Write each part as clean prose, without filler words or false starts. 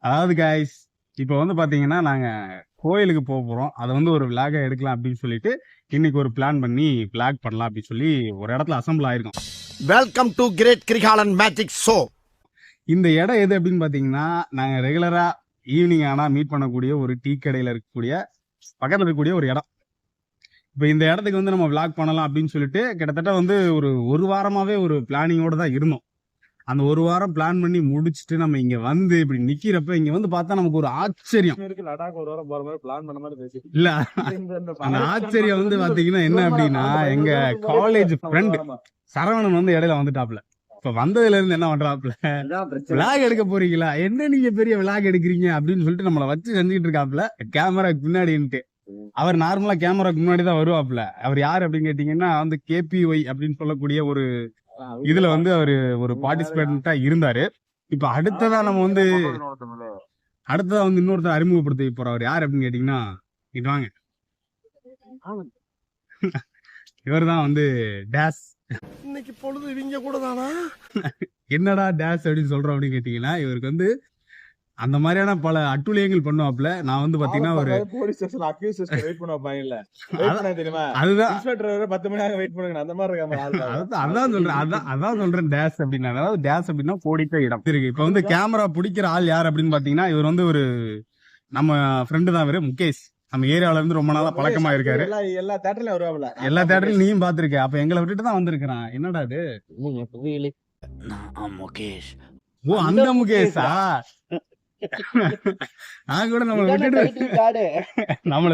அதாவது காய்ஸ் இப்போ வந்து பாத்தீங்கன்னா நாங்க கோயிலுக்கு போக போறோம். அதை வந்து ஒரு விளாக எடுக்கலாம் அப்படின்னு சொல்லிட்டு இன்னைக்கு ஒரு பிளான் பண்ணி விளாக் பண்ணலாம் அப்படின்னு சொல்லி ஒரு இடத்துல அசம்பிள் ஆயிருக்கோம். Welcome to great Kirikalan magic show. இந்த இடம் எது அப்படின்னு பாத்தீங்கன்னா நாங்க ரெகுலரா ஈவினிங் ஆனா மீட் பண்ணக்கூடிய ஒரு டீ கடையில இருக்கக்கூடிய பக்கத்துல இருக்கக்கூடிய ஒரு இடம். இப்போ இந்த இடத்துக்கு வந்து நம்ம விளாக் பண்ணலாம் அப்படின்னு சொல்லிட்டு கிட்டத்தட்ட வந்து ஒரு வாரமாவே ஒரு பிளானிங்கோட தான் இருந்தோம். அந்த ஒரு வாரம் பிளான் பண்ணி முடிச்சுட்டு நம்ம இங்க வந்து இப்படி நிக்கிறப்ப இங்க வந்து பார்த்தா நமக்கு ஒரு ஆச்சரியம் இல்ல. அந்த ஆச்சரியம் வந்து பாத்தீங்கன்னா என்ன அப்படின்னா எங்க காலேஜ் ஃப்ரெண்ட் சரவணன் வந்து இடையில வந்துட்டாப்ல. இப்ப வந்ததுல இருந்து என்ன பண்றாப்ல, விளாக் எடுக்க போறீங்களா, என்ன நீங்க பெரிய விளாக் எடுக்கிறீங்க அப்படின்னு சொல்லிட்டு நம்மளை வச்சு செஞ்சுட்டு இருக்காப்ல கேமராக்கு பின்னாடின்ட்டு. அவர் நார்மலா கேமராக்கு முன்னாடி தான் வருவாப்ல. அவர் யாரு அப்படின்னு கேட்டீங்கன்னா வந்து KPY அப்படின்னு சொல்லக்கூடிய ஒரு இதுல வந்து அவரு ஒரு பார்ட்டிசிபேட்டா இருந்தாரு. இப்ப அடுத்ததா நம்ம வந்து இன்னொருத்தர் அறிமுகப்படுத்த போறோம். அவர் யார் அப்படின்னு கேட்டீங்கன்னா இது வாங்க, இவர் தான் வந்து டேஸ். இன்னைக்கு பொழுது இவங்க கூட தானா? என்னடா டேஸ் அப்படின்னு சொல்றோம் அப்படின்னு கேட்டீங்கன்னா இவருக்கு வந்து அந்த மாதிரியான பல அட்டுழியங்கள் பண்ணுவாப்ல. நான் வந்து பாத்தீங்கன்னா ஒரு போலீஸ் ஸ்டேஷன் அக்யூஸ் வெயிட் பண்ண வைப்பாங்கல்ல, தெரியுமா? அதுதான் இன்ஸ்பெக்டர் 10 மணி நேரம் வெயிட் பண்ணுங்க, அந்த மாதிரி அதான் சொல்றேன் டேஸ் அப்படின்னா. அதாவது டேஸ் அப்படின்னா கோடிட்ட இடம் இருக்கு. இப்ப வந்து கேமரா பிடிக்கிற ஆள் யார் அப்படின்னு பாத்தீங்கன்னா இவர் வந்து ஒரு நம்ம ஃப்ரெண்டு தான். இவரு முகேஷ். நம்ம ஏரியால இருந்து ரொம்ப நாளா பழக்கமா இருக்காரு. எல்லா தேட்டர்லயும் வருவாப்ல. எல்லா தேட்டர்லயும் நீயும் பாத்திருக்க. அப்ப எங்களை விட்டுட்டு தான் வந்திருக்கிறான். என்னடா இது? முகேஷ். ஓ, அந்த முகேஷா? நான் கூட நம்மளை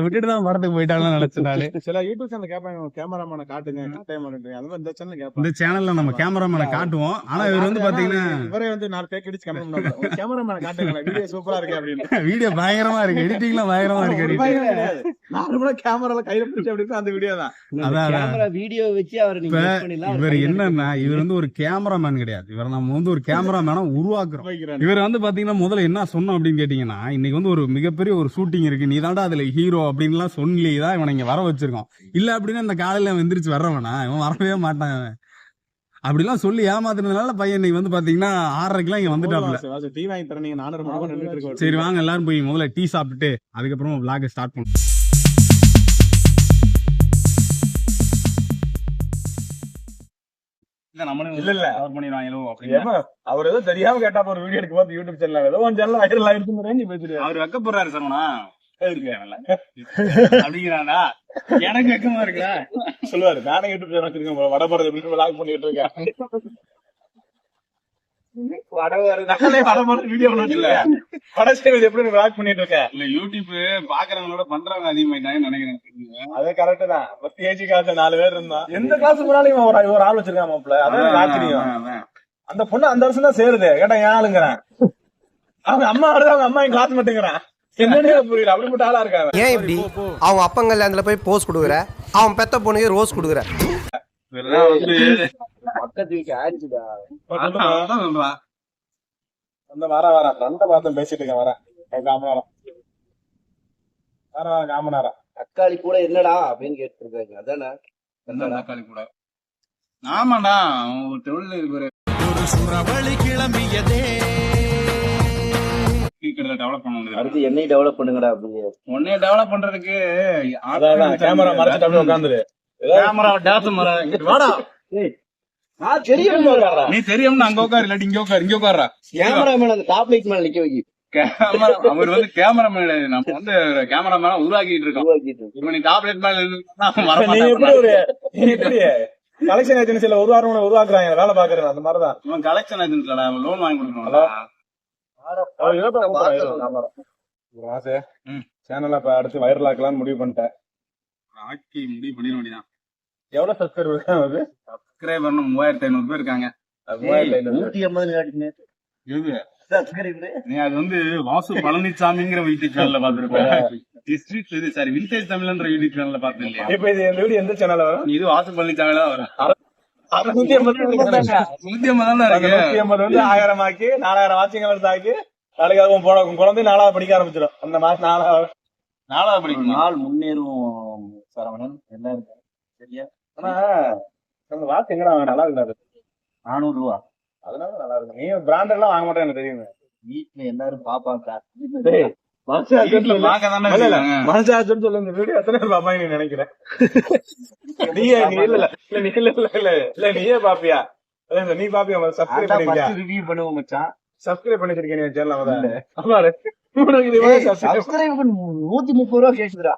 விட்டுட்டு தான் படத்துக்கு போயிட்டாலும் நினைச்சனாலே. சில யூடியூப் சேனல் கேட்பாங்க, கேமராமேனை காட்டுங்க, காட்ட மாட்டேங்க. அந்த மாதிரி இந்த சேனல் கேட்பாங்க. இந்த சேனல்ல நம்ம கேமராமேனை காட்டுவோம். ஆனா இவர் வந்து பாத்தீங்கன்னா இவரே வந்து 4 பேக் அடிச்சு கமெண்ட் பண்ணுவாங்க, கேமராமேனை காட்டுங்க, வீடியோ சூப்பரா இருக்கு அப்படின்னு. வீடியோ பயங்கரமா இருக்கு, எடிட்டிங்லாம் பயங்கரமா இருக்கு. நார்மலா கேமரால கையில பிடிச்சு அப்படி அந்த வீடியோ தான். அதான் வீடியோ வச்சு அவர் இவர் என்னன்னா இவர் வந்து ஒரு கேமராமேன் கிடையாது. இவர் நம்ம வந்து ஒரு கேமராமேனை உருவாக்குறோம். இவர் வந்து பாத்தீங்கன்னா முதல்ல என்ன சொன்னோம் அப்படின்னு கேட்டீங்கன்னா இன்னைக்கு வந்து ஒரு மிகப்பெரிய ஒரு ஷூட்டிங் இருக்கு, நீ தாண்டா அதுல ஹீரோ அப்படின்லாம் சொல்லிதான் இவனை இங்க வர வச்சிருக்கோம். இல்ல அப்படின்னா இந்த காலையில எந்திரிச்சு வர்றவனா இவன் வரவே மாட்டான். அப்படிலாம் சொல்லி ஏமாத்துறதுனால பையன் இன்னைக்கு வந்து பாத்தீங்கன்னா 6:30 இங்க வந்துட்டாப்ல. டீ வாங்கி தர, நீங்க 400 மணி நின்றுட்டு இருக்கோம். சரி வாங்க எல்லாரும் போய் முதல்ல டீ சாப்பிட்டுட்டு அதுக்கப்புறம் விளாக ஸ்டார்ட் பண்ணுவோம். அவர் ஏதோ தெரியாம கேட்டா ஒரு வீடியோ எடுக்க போது யூடியூப் சேனல் ஏதோ ஒன் சேனல் வைரல் ஆயிடுச்சு ரேஞ்சி பேசுறாரு. அவர் வெக்க போறாரு சரவணா அப்படிங்கிறானா? எனக்கு வெக்கமா இருக்கா? சொல்லுவாரு, நானே யூடியூப் சேனல் வச்சிருக்கேன், வட போறது எப்படி விளாக் பண்ணிட்டு இருக்கேன். வீடியோ வட செய்வது எப்படி விளாக் பண்ணிட்டு இருக்கேன். இல்ல யூடியூப் பாக்குறவங்களோட பண்றவங்க அதிகமாயிட்டாங்கன்னு நினைக்கிறேன். அதே கரெக்ட் தான். 10 கிளாஸ் 4 பேர் இருந்தா எந்த கிளாஸ் போனாலும் ஒரு ஆள் வச்சிருக்கான் மாப்பிள்ள. அதான் ஆச்சரியம். அந்த பொண்ணு அந்த வருஷம் தான் சேருது. கேட்டா ஏன் ஆளுங்கிறேன், அவங்க அம்மா வருது, அவங்க அம்மா கிளாஸ் மட்டுங்கிறான். என்னன்னே புரியல, அப்படிப்பட்ட ஆளா இருக்காங்க. ஏன் இப்படி அவங்க அப்பங்கள் அதுல போய் போஸ் கொடுக்குற, அவன் பெத்த பொண்ணுக்கு ரோஸ் கொடுக்குற. பக்கத்து வீட்டு ஆயிடுச்சுடா. வர ஃப்ரெண்ட பார்த்து பேசிட்டு இருக்கேன். வர காமனாரா தக்காளி கூட என்னடா அப்படின்னு கேட்டு இருக்காங்க. அதானே தக்காளி கூட. ஆமாண்டா, ஒரு தொழில் இருக்கிற ஒரு சுறவழி கிளம்பியதே. டெவலப் பண்ண முடியாது. அடுத்து என்னையும் டெவலப் பண்ணுங்கடா அப்படின்னு. உன்னைய டெவலப் பண்றதுக்கு கேமரா மறைச்சிட்டு அப்படியே உட்காந்துரு. கேமரா டேஸ் மர வாடா. நீ தெரியும் அங்க உட்காரு, இல்லாட்டி இங்க உட்காரு. இங்க உட்காரா கேமராமேன் அந்த டாப் லைட் மேல நிக்க வைக்க. அவர் வந்து கேமராமேன், நம்ம வந்து கேமராமேன் உருவாக்கிட்டு இருக்கோம். இப்ப நீ டாப்லெட் மேல கலெக்ஷன் ஏஜென்சில உருவாக்குறாங்க, வேலை பாக்குறேன். அந்த மாதிரிதான் கலெக்ஷன் ஏஜென்சில லோன் வாங்கி கொடுக்கணும். சேனல அடுத்து வைரல் ஆக்கலாம்னு முடிவு பண்ணிட்டேன். ஆக்கி முடிவு பண்ணிட வேண்டியதான். எவ்வளவு சப்ஸ்கிரைபர்? சப்ஸ்கிரைபர் 3500 பேர் இருக்காங்க. 180 நீ அது வந்து வாசு பழனிசாமிங்கிற யூடியூப் சேனல்ல பாத்துருப்பேன். சாரி, வில்டேஜ் தமிழ்ன்ற யூடியூப் சேனல்ல பாத்து இல்லையா? இப்ப இது இந்த வீடியோ எந்த சேனல்ல வரும்? இது வாசு பழனிசாமில தான் வரும். 150 வந்து 1000 ஆக்கி 4000 வாட்சிங் வருது ஆக்கி நாளைக்கு அதுவும் போட குழந்தை 4வது படிக்க ஆரம்பிச்சிடும். அந்த மாசம் 4வது படிக்கும். நாள் முன்னேறும் சரவணன். என்ன இருக்கு சரியா? ஆனா அந்த வாட்ச் எங்கடா வாங்க, நல்லா இருக்காது. 400 ரூபா. அதனால நல்லா இருக்கு. நீ பிராண்ட் எல்லாம் வாங்க மாட்டேன் எனக்கு தெரியுங்க. வீட்டுல எல்லாரும் பாப்பாங்க. மனசாச்சுன்னு சொல்லு, இந்த வீடியோ எத்தனை பேர் பாப்பாங்க நீ நினைக்கிறேன்? நீயே பாப்பியா? நீ பாப்பியா? சப்ஸ்கிரைப் பண்ணிருக்கியா? ரிவ்யூ பண்ணுவோம் மச்சான். சப்ஸ்கிரைப் பண்ணிருக்கேன் நீ சேனல் முதல்ல. சப்ஸ்கிரைப் 130 ரூபா கேக்குதுடா.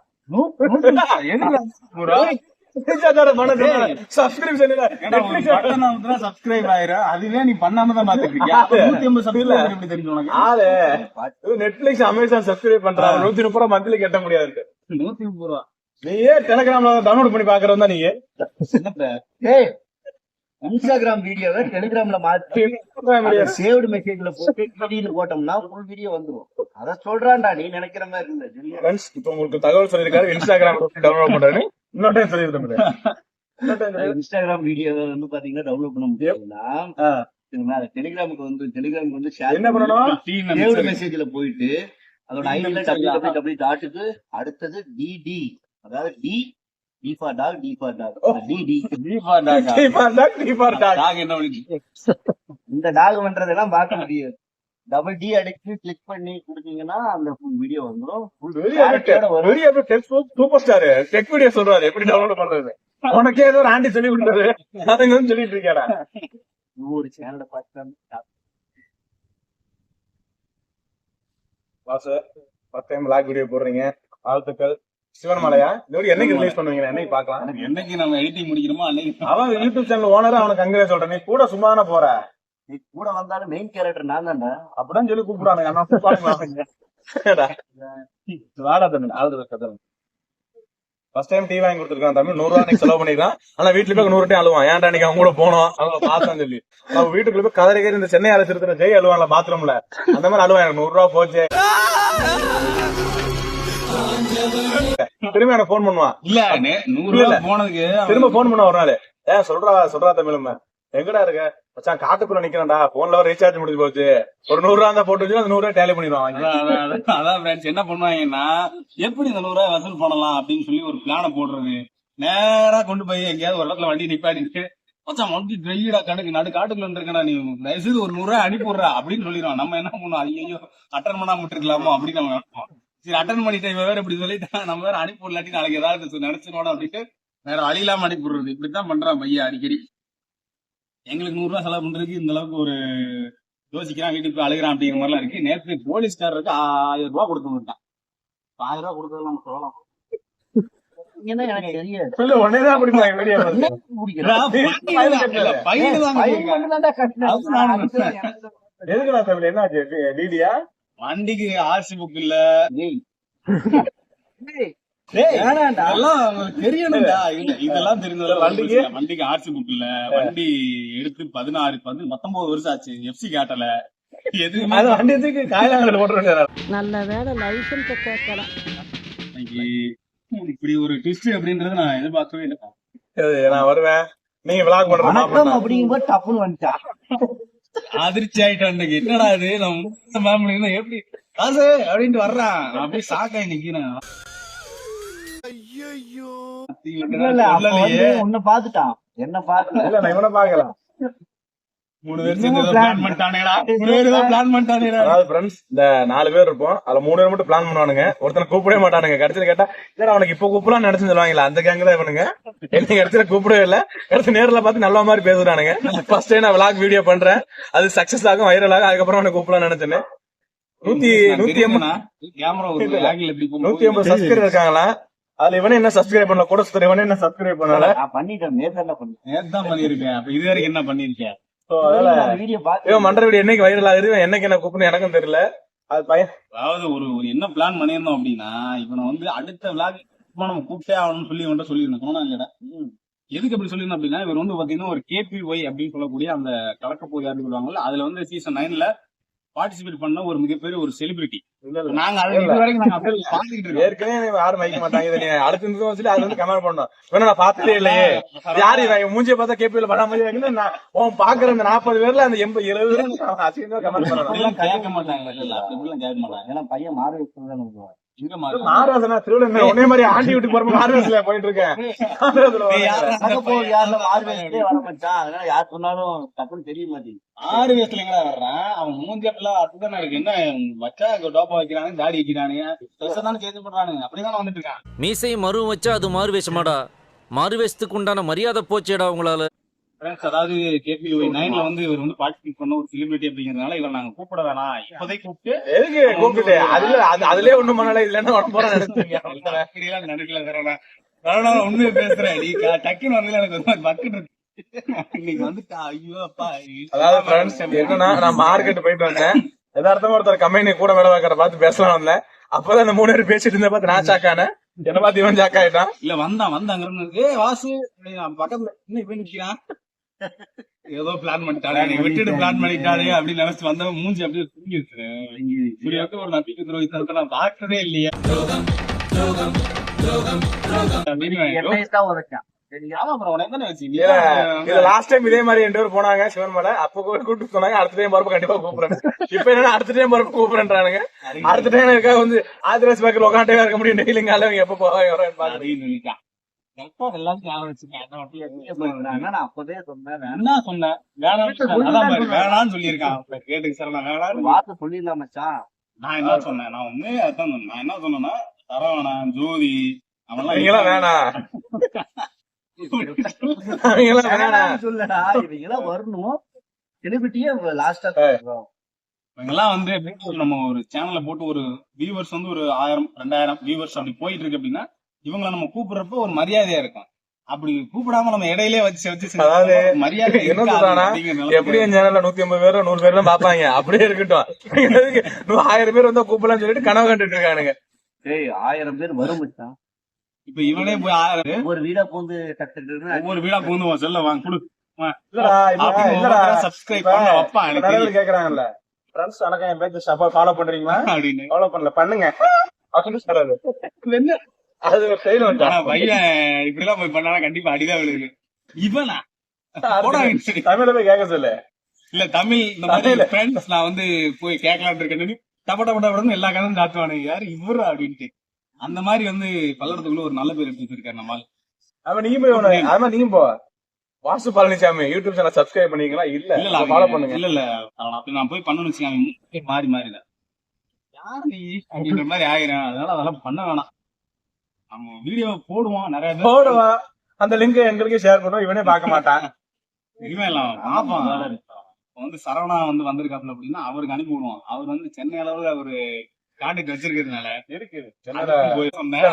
சப்ஸ்கிரைப் ஆயிரும். அதுவே நீ பண்ணாம தான் பாத்துக்கிட்டியா? நெட்ஃபிளிக்ஸ் அமேசான் சப்ஸ்கிரைப் பண்றாங்க. 130 ரூபா மந்த்லி கட்ட முடியாது. 130 ரூபா. நீயே டெலிகிராம்ல டவுன்லோட் பண்ணி பாக்குறவன் தான் நீங்க. இன்ஸ்டாகிராம் வீடியோவை டெலிகிராம்ல மாத்தி சேவ்டு மெசேஜ்ல போட்டு வீடியோ போட்டோம்னா ஃபுல் வீடியோ வந்துரும். அத சொல்றான்டா, நீ நினைக்கிற மாதிரி இல்ல. ஃப்ரெண்ட்ஸ், இப்போ உங்களுக்கு தகவல் சொல்லிருக்காரு, இன்ஸ்டாகிராம் டவுன்லோட் பண்றாரு. இன்னொரு டைம் சொல்லிருக்கேன். இன்ஸ்டாகிராம் வீடியோ வந்து பாத்தீங்கன்னா டவுன்லோட் பண்ண முடியும்னா டெலிகிராமுக்கு வந்து என்ன பண்ணணும்? சேவ்டு மெசேஜ்ல போயிட்டு அதோட ஐடியில www.க்கு அடுத்தது டிடி, அதாவது D for dog, D for dog, DD இந்த டாக் பண்றதெல்லாம் பார்க்க முடியாது. டபுள் டி அடிச்சு கிளிக் பண்ணி கொடுத்தீங்கன்னா அந்த வீடியோ வந்துடும். சூப்பர் ஸ்டார் டெக் வீடியோ சொல்றாரு எப்படி டவுன்லோட் பண்றது. உனக்கே ஏதோ ஒரு ஆண்டி சொல்லி கொடுத்தாரு, அதுங்க சொல்லிட்டு இருக்காடா. ஒரு சேனலை பார்த்து boss first time log video போடுறீங்க, வாழ்த்துக்கள். சிவன்மலையா இந்த என்னைக்கு ரிலீஸ் பண்ணுவீங்க? என்னைக்கு பாக்கலாம்? என்னைக்கு நம்ம எடிட்டிங் முடிக்கணுமோ அன்னைக்கு. அவன் யூடியூப் சேனல் ஓனர், அவனுக்கு அங்கே சொல்றேன். நீ கூட சும்மா தானே போற. நீ கூட வந்தாலும் மெயின் கேரக்டர் நான் தானே. அப்படிதான் சொல்லி கூப்பிடுறானுங்க. ஃபர்ஸ்ட் டைம் டிவி வாங்கி கொடுத்துருக்கான் தமிழ். 100 ரூபாய் செலவு பண்ணிருக்கான். ஆனா வீட்டுல போய் 100 டைம் அழுவான். ஏன்டா நீங்க அவங்க கூட போனோம் அவங்க பாத்தான் சொல்லி. நம்ம வீட்டுக்குள்ள போய் கதறி கறி இந்த சென்னை அழைச்சிருக்கிற ஜெய் அழுவான்ல பாத்ரூம்ல, அந்த மாதிரி அழுவான். எனக்கு 100 ரூபா போச்சு. திரும்ப எனக்கு போன் பண்ணுவான். இல்ல 100 ரூபாய் போனதுக்கு திரும்ப போன் பண்ண ஒரு நாள், ஏன் சொல்றா தமிழ் எங்கடா இருக்க மச்சான்? காட்டுக்குள்ள நிக்கிறேன்டா, போன்ல ரீசார்ஜ் முடிஞ்சு போச்சு, ஒரு 100 ரூபா தான் போட்டு வச்சு அந்த 100 ரூபாய் டேலி பண்ணிடுவாங்க. அதான் ஃப்ரெண்ட்ஸ் என்ன பண்ணுவாங்கன்னா, எப்படி இந்த 100 ரூபாய் வசூல் பண்ணலாம் அப்படின்னு சொல்லி ஒரு பிளான போடுறது. நேரா கொண்டு போய் எங்கேயாவது ஒரு இடத்துல வண்டி நிப்பாட்டிட்டு, மச்சான் வண்டி வெயிடா கணக்கு நடு காட்டுக்குள்ள இருக்கா, நீ தயவுசெய்து ஒரு 100 ரூபாய் அனுப்பிடுறா அப்படின்னு சொல்லிடுவான். நம்ம என்ன பண்ணுவோம், ஐயோ அட்டன் பண்ணாம விட்டுருக்கலாமோ அப்படின்னு நம்ம நினைப்போம். சரி அட்டன் பண்ணிட்டேன் இவன் வேற இப்படி சொல்லிட்டான், நம்ம வேற அனுப்பி இல்லாட்டி நாளைக்கு ஏதாவது நினைச்சிடணும் அப்படின்ட்டு வேற வழி இல்லாம அனுப்பிடுறது. இப்படித்தான் பண்றான் பையன் அடிக்கடி. எங்களுக்கு 100 ரூபாய் செலவு பண்றதுக்கு இந்த அளவுக்கு ஒரு யோசிக்கிறான், வீட்டுக்கு போய் அழுகிறான் அப்படிங்கிற மாதிரிலாம் இருக்கு. நேற்று போலீஸ்காரருக்கு 1000 ரூபாய் கொடுத்து விட்டான். 1000 ரூபாய் கொடுத்தது நம்ம சொல்லலாம். எனக்கு தெரியாது. சொல்லு, உடனேதான் அப்படிமா வீடியோ எதுக்குடா தமிழ் என்னாச்சு? டிடியா வண்டிக்கு ஆர்சி புக் இல்ல, இதெல்லாம் தெரிஞ்சது. வண்டிக்கு ஆர்சி புக் இல்ல, வண்டி எடுத்து 19 வருஷம் ஆச்சு, எஃப்சி காட்டல, எதுவுமே வண்டிக்கு காயலாங்கல ஓட்டுறாங்க. நல்ல வேலை லைசன்ஸ் கேட்கல. இப்படி ஒரு ட்விஸ்ட் அப்படின்றது நான் எதிர்பார்க்கவே இல்லை. நான் வருவேன், நீங்க விளாக் பண்றேன் அப்படிங்கும்போது டப்புன்னு வந்துட்டா அதிர்ச்சி ஆயிட்டேன். என்னடா இது நம்ம எப்படி காசு அப்படின்ட்டு வர்றான். அப்படியே சாக்கா நிக்கிறேன். உன்ன பாத்துட்டான், என்ன பாத்து இல்ல நான் இவனை பாக்கலாம். 3 பேர் பிளான் பண்ணிட்டானேடா. அதாவது ஃப்ரெண்ட்ஸ், இந்த 4 பேர் இருப்போம், அதுல 3 பேர் மட்டும் பிளான் பண்ணுவானுங்க. ஒருத்தனை கூப்பிடவே மாட்டானுங்க. கடைசியில கேட்டா இல்ல அவனுக்கு இப்ப கூப்பிடலாம் நினைச்சு சொல்லுவாங்களா, அந்த கேங்க தான் இவனுங்க. என்ன கடைசியில கூப்பிடவே இல்ல, கடைசி நேரில் பார்த்து நல்ல மாதிரி பேசுறானுங்க. ஃபர்ஸ்ட் டைம் நான் விளாக் வீடியோ பண்றேன், அது சக்சஸ் ஆகும், வைரல் ஆகும். அதுக்கப்புறம் அவனை கூப்பிடலாம் நினைச்சேன்னு 150 சப்ஸ்கிரைபர் இருக்காங்களா? அதுல இவனே என்ன சப்ஸ்கிரைப் பண்ணல, கூட சுத்தர் இவனே என்ன சப்ஸ்கிரைப் பண்ணல. பண்ணிட்டேன், நேத்து பண்ணிருக்கேன். அப்ப இது வரைக்கும் என்ன பண்ணிருக்கேன்? இவன் மன்ற வீடியோ என்னைக்கு வைரல் ஆகுது, என்னைக்கு என்ன கூப்பிட்டு எனக்கும் தெரியல. அது பையன் அதாவது ஒரு என்ன பிளான் பண்ணிருந்தோம் அப்படின்னா, இவனை வந்து அடுத்த விளாக் நம்ம கூப்பிட்டே ஆகணும்னு சொல்லி இவன்ட்ட சொல்லியிருந்தோம். எதுக்கு அப்படி சொல்லியிருந்தோம் அப்படின்னா, இவர் வந்து பாத்தீங்கன்னா ஒரு KPY அப்படின்னு சொல்லக்கூடிய அந்த கலக்கப்போது அப்படின்னு சொல்லுவாங்கல்ல, அதுல வந்து சீசன் 9ல பார்ட்டிசிபேட் பண்ண ஒரு மிகப்பெரிய ஒரு செலிபிரிட்டி. நாங்க ஏற்கனவே யாரும் வைக்க மாட்டாங்க. அடுத்து சொல்லி அது வந்து கமெண்ட் பண்ணோம், வேணா நான் பார்த்ததே இல்லையே, யாரு மூஞ்சிய பார்த்தா கேபிஎல் பண்ண மாதிரி நான் பாக்குற அந்த 40 பேர்ல அந்த 80-70 பேர் அசிங்கமா கமெண்ட் பண்ணலாம். கேட்க மாட்டாங்க. ஏன்னா பையன் மாறி மாறுவாசனா திருவிழா ஒன்னே மாதிரி ஆண்டி வீட்டுக்கு போறப்ப மாறுவாசல போயிட்டு இருக்கேன். அதனால யார் சொன்னாலும் டக்குன்னு தெரிய மாட்டேங்குது. 6 வயசுல வர்றான் அவன் மூஞ்சி எல்லாம் அதுதானே இருக்கு. என்ன வச்சா டோப்பா வைக்கிறானு தாடி வைக்கிறானுங்க தானே சேஞ்ச் பண்றானுங்க. அப்படிதான் வந்துட்டு இருக்கான். மீசை மருவம் வச்சா அது மாறு வேஷமாடா. மாறு வேஷத்துக்கு உண்டான மரியாதை போச்சேடா உங்களால. அதாவது KPUI 9ல வந்து இவர் வந்து பார்ட்டிசிபேட் பண்ண ஒரு செலிபிரிட்டி அப்படிங்கறதுனால இவர் நாங்க கூப்பிட வேணாம் இப்போதைக்கு கூப்பிட்டு எதுக்கு கூப்பிட்டு அதுலயே ஒண்ணும் பண்ணல இல்லன்னா உடம்பு போற நினைச்சீங்க. அப்படிலாம் நினைக்கல சரவணா உண்மையை பேசுறேன். நீ டக்குன்னு வரல எனக்கு ஒரு பக்கெட் இருக்கு இன்னைக்கு வந்துட்டா. ஐயோ அப்பா. அதாவது ஃப்ரெண்ட்ஸ் என்னன்னா நான் மார்க்கெட் போயிட்டு வந்தேன். எதார்த்தமா ஒருத்தர் கம்பெனி கூட வேலை பார்க்கற பார்த்து பேசலாம் வந்தேன். அப்பதான் இந்த 3 பேர் பேசிட்டு இருந்த பார்த்து நான் சாக்கானேன். என்ன பார்த்து இவன் சாக்கா ஆயிட்டான். இல்ல வந்தாங்க வாசு பக்கத்துல இன்னும் போய் நிக்கிறான். ஏதோ பிளான் பண்ணிட்டானே விட்டுட்டு பிளான் பண்ணிட்டானே அப்படின்னு நினைச்சு வந்தவன் மூஞ்சி அப்படியே தூங்கிட்டு ஒரு நம்பிக்கை துரோகத்தை நான் பாக்கவே இல்லையா. லாஸ்ட் டைம் இதே மாதிரி 2 பேர் போனாங்க சிவன்மலை. அப்ப கூப்பிட்டு சொன்னாங்க அடுத்த டைம் போறப்ப கண்டிப்பா கூப்பிடுறேன். இப்ப என்ன அடுத்த டைம் போறப்ப கூப்பிடுறானுங்க. அடுத்த டைம் இருக்கா வந்து ஆதிராஜ் பேக்கர் உட்காண்டே இருக்க முடியும். டெய்லிங்கால எப்ப போவாங்க சொல்லிட்டான். அப்பதே சொன்னேன் என்ன சொன்னேன் வேணான்னு சொல்லியிருக்கான். கேட்டுக்கு சார் நான் வேணாம் வார்த்தை சொல்லிடலாம் மச்சான். நான் என்ன சொன்னேன் நான் உண்மையே அதான் சொன்னேன். நான் என்ன சொன்னேன்னா சரவணா ஜோதி அவங்களாம் வேணாம் சொல்லடா இவங்கெல்லாம் வரணும். செலிபிரிட்டியே லாஸ்டா இவங்கெல்லாம் வந்து நம்ம ஒரு சேனல்ல போட்டு ஒரு வியூவர்ஸ் வந்து ஒரு 1000 2000 வியூவர்ஸ் அப்படி போயிட்டு இருக்கு அப்படின்னா இவங்களை நம்ம கூப்பிடுறப்ப ஒரு மரியாதையா இருக்கும். அப்படி கூப்பிடாம நம்ம இடையிலே வச்சு அதாவது மரியாதை என்ன சொல்றானா எப்படி என் சேனல்ல 150 பேரும் 100 பேர் தான் பாப்பாங்க. அப்படியே இருக்கட்டும். 1000 பேர் வந்தா கூப்பிடலாம்னு சொல்லிட்டு கனவு கண்டுட்டு இருக்கானுங்க. 1000 பேர் வரும் மச்சான். இப்ப இவனே போய் ஒரு வீடா பூந்து ஒவ்வொரு வீடா பூந்து சொல்ல வாங்க குடு சப்ஸ்கிரைப் பண்ண வைப்பா கேக்குறாங்கல்ல. ஃப்ரெண்ட்ஸ் எனக்கு என் பேஜ் ஃபாலோ பண்றீங்களா அப்படின்னு ஃபாலோ பண்ணல பண்ணுங்க அப்படின்னு சொல்றாரு. என்ன அது ஒரு செயல் வந்து பையன் இப்படி எல்லாம் போய் பண்ணா கண்டிப்பா அடிதான் விழுது. இவனா தமிழ்ல போய் கேட்க சொல்லு. இல்ல தமிழ் இந்த மாதிரி ஃப்ரெண்ட்ஸ் நான் வந்து போய் கேட்கலான் இருக்கேன்னு டப்படப்படன்னு எல்லா கதையும் காட்டுவானுங்க. யாரு இவரு அப்படின்ட்டு அந்த மாதிரி வந்து பல்லடத்துக்குள்ள ஒரு நல்ல பேர் எடுத்து வச்சிருக்காரு நம்மால். அவன் நீங்க போய் அது நீங்க போ Vasu Palaniswami YouTube channel subscribe பண்ணீங்களா? இல்ல ஃபாலோ பண்ணுங்க. இல்ல அப்படி நான் போய் பண்ணணும்னு வச்சுக்காங்க மாறி மாறில யாரு நீ அப்படின்ற மாதிரி ஆயிரும். அதனால அதெல்லாம் பண்ண வேணாம். நம்ம வீடியோ போடுவோம் நிறைய பேர் போடுவான். அந்த லிங்க் எங்களுக்கே ஷேர் பண்ணுவோம். இவனே பார்க்க மாட்டான். இனிமே எல்லாம் பாப்பான். வந்து சரவணா வந்து வந்திருக்காப்ல அப்படின்னா அவருக்கு அனுப்பி விடுவோம். அவர் வந்து சென்னை அளவுல அவரு கான்டாக்ட் வச்சிருக்கிறதுனால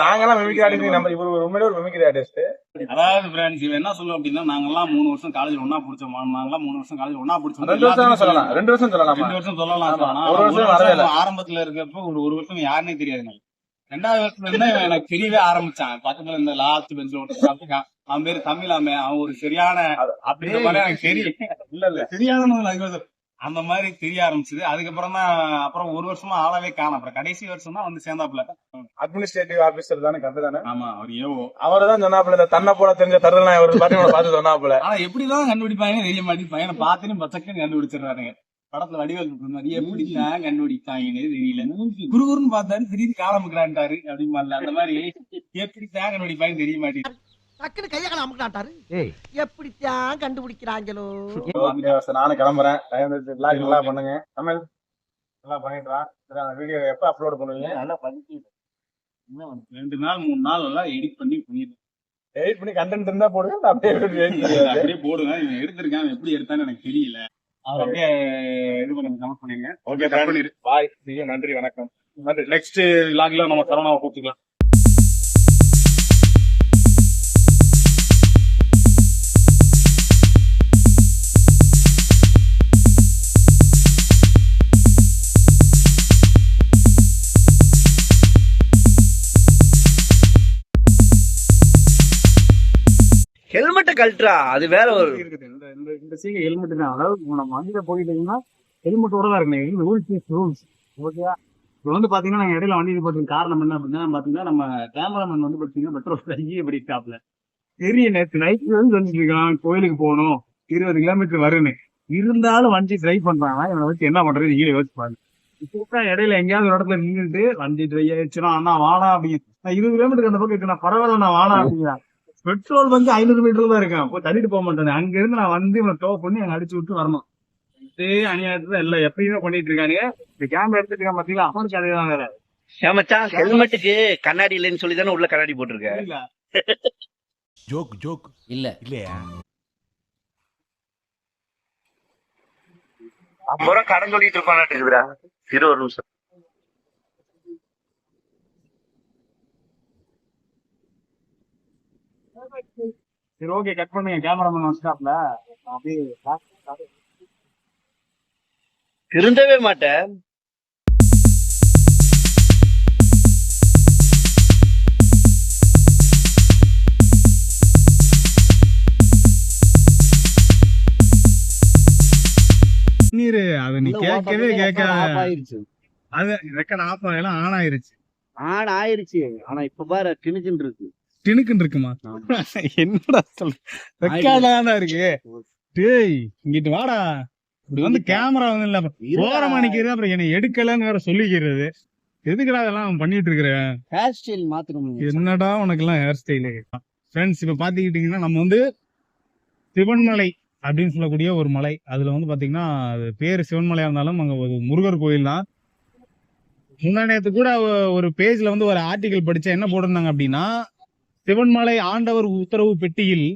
நாங்கெல்லாம் மிமிக்ரி ஆர்டிஸ்ட். நம்ம இவரு உண்மையிலே ஒரு மிமிக்ரி ஆர்டிஸ்ட். அதாவது ஃப்ரெண்ட்ஸ் இவன் என்ன சொல்லுவோம் அப்படின்னா நாங்கெல்லாம் 3 வருஷம் காலேஜ் ஒன்னா பிடிச்சோம். நாங்கெல்லாம் 3 வருஷம் காலேஜ் ஒன்னா பிடிச்சோம். 2 வருஷம் சொல்லலாம். 2 வருஷம் சொல்லலாம். 2 வருஷம் சொல்லலாம். ஆரம்பத்துல இருக்கப்போ ஒரு வருஷம் யாருன்னே தெரியாதுங்க. 2வது வருஷத்துல இருந்தா எனக்கு தெரியவே ஆரம்பிச்சான். பக்கத்துல இந்த லாஸ்ட் பெஞ்ச்ல ஒருத்தர் அவன் பேரு தமிழாமே. அவன் ஒரு சரியான அப்படின்ற மாதிரி எனக்கு தெரியும். இல்ல சரியான அந்த மாதிரி தெரிய ஆரம்பிச்சது. அதுக்கப்புறம் தான் அப்புறம் 1 வருஷமா ஆளவே காணும். அப்புறம் கடைசி வருஷம் தான் வந்து சேர்ந்தாப்புல. அட்மினிஸ்ட்ரேட்டிவ் ஆபீசர் தானே? கரெக்ட் தானே? ஆமா அவர் ஏவோ அவர்தான் சொன்னாப்புல இந்த தன்னை போல தெரிஞ்ச தருதல் அவர் பார்த்து சொன்னாப்புல. ஆனா எப்படிதான் கண்டுபிடிப்பாங்கன்னு தெரிய மாட்டேங்குது. பையனை பார்த்துன்னு பச்சக்குன்னு கண்டுபிடிச்சிடுறாருங்க. படத்துல வடிவேல் எப்படிதான் கண்டுபிடித்தாங்கன்னு தெரியல. குருகுருன்னு பார்த்தாரு திடீர்னு காலமுக்கிறான்ட்டாரு அப்படின்னு அந்த மாதிரி எப்படித்தான் கண்டுபிடிப்பாங்கன்னு தெரிய மாட்டேங்குது. டக்குனு கையகால அமுக்கிட்டாரு. எப்படித்தான் கண்டுபிடிக்கிறாங்களோ. நானும் கிளம்புறேன். எல்லாம் பண்ணுங்க. தமிழ் எல்லாம் பண்ணிட்டு வா. வீடியோ எப்ப அப்லோட் பண்ணுவீங்க? நல்லா பண்ணிட்டு 2 நாள் 3 நாள் எல்லாம் எடிட் பண்ணி எடிட் பண்ணி கண்டென்ட் இருந்தா போடுங்க. அப்படியே போடுங்க. இவன் எடுத்திருக்கான் எப்படி எடுத்தான்னு எனக்கு தெரியல. அவர் அப்படியே இது பண்ணி கமெண்ட் பண்ணிருங்க. Okay bye. நன்றி வணக்கம். நெக்ஸ்ட் லாக்ல நம்ம சரவணாவை கூப்பிட்டுக்கலாம். ஹெல்மெட்டை கழட்டுறா அது வேற ஒரு இந்த சீங்க ஹெல்மெட் தான். அதாவது நம்ம வண்டியில போயிட்டீங்கன்னா ஹெல்மெட்டோட தான் இருக்கணும். ரூல்ஸ் ஓகேயா? இப்போ வந்து பாத்தீங்கன்னா நாங்க இடையில வண்டி போட்டு காரணம் என்ன அப்படின்னா பாத்தீங்கன்னா நம்ம கேமராமேன் வந்து பாத்தீங்கன்னா பெட்ரோல் ஐயே இப்படி ஸ்டாப்ல பெரிய நேற்று நைட்டு வந்து சொல்லிட்டு இருக்கான் கோயிலுக்கு போகணும் 20 கிலோமீட்டர் வருன்னு. இருந்தாலும் வண்டி டிரைவ் பண்றாங்க. இவனை வச்சு என்ன பண்றது நீங்களே யோசிச்சு பாருங்க. இடையில எங்கேயாவது ஒரு இடத்துல நின்றுட்டு வண்டி ட்ரை ஆயிடுச்சுன்னா அண்ணா வாடா அப்படின்னு 20 கிலோமீட்டருக்கு அந்த பக்கம் இருக்கு, பரவாயில்ல நான் வாடா அப்படிங்கிறேன். பெட்ரோல் வந்து 500 மீட்டர் தான் இருக்கேன், போய் தள்ளிட்டு போக மாட்டேன். அங்க இருந்து நான் வந்து இவனை டோ பண்ணி அங்க அடிச்சு விட்டு வரணும். இதே அநியாயத்துல எல்லாம் எப்பயுமே பண்ணிட்டு இருக்கானுங்க. இந்த கேமரா எடுத்துட்டு இருக்கான் பாத்தீங்களா, அவனுக்கு அதே தான் வேற. மச்சான் ஹெல்மெட்டுக்கு கண்ணாடி இல்லைன்னு சொல்லி தானே உள்ள கண்ணாடி போட்டிருக்க. இல்ல ஜோக் இல்ல இல்லையா? 50 ரூபா கடன் சொல்லிட்டு இருப்பான்டா. இரு ஒரு நிமிஷம். சரி ஓகே, கட் பண்ணுங்க. கேமராமேன் வந்துட்டாப்ல, அப்படியே திருந்தவே மாட்டேன். நீரு அது நீ கேட்கவே கேட்காத. ஆயிருச்சு, அது ரெக்கார்ட் ஆஃப் ஆகலாம், ஆன் ஆயிருச்சு. ஆன் ஆயிருச்சு. ஆனா இப்ப பாரு கிணிச்சுன்னு இருக்கு. திணுக்குன்னு இருக்குமா? என்னடா சொல்ற, ரெக்கார்ட் தான் இருக்கு. டேய் இங்கிட்டு வாடா, இப்படி வந்து கேமரா வந்து இல்ல ஓரமா நிக்கிறது, அப்புறம் என்னை எடுக்கலன்னு வேற சொல்லிக்கிறது. எதுக்குடா அதெல்லாம் பண்ணிட்டு இருக்கிற? ஹேர் ஸ்டைல் மாத்தணும். என்னடா உனக்கு எல்லாம் ஹேர் ஸ்டைலு? ஃப்ரெண்ட்ஸ் இப்ப பாத்துக்கிட்டீங்கன்னா நம்ம வந்து சிவன்மலை அப்படின்னு சொல்லக்கூடிய ஒரு மலை. அதுல வந்து பாத்தீங்கன்னா அது பேரு சிவன்மலையா இருந்தாலும் அங்க ஒரு முருகர் கோயில் தான். முன்னாடி கூட ஒரு பேஜ்ல வந்து ஒரு ஆர்டிகல் படிச்சா என்ன போட்டிருந்தாங்க அப்படின்னா, சிவன்மலை ஆண்டவர் உத்தரவு பெட்டியில்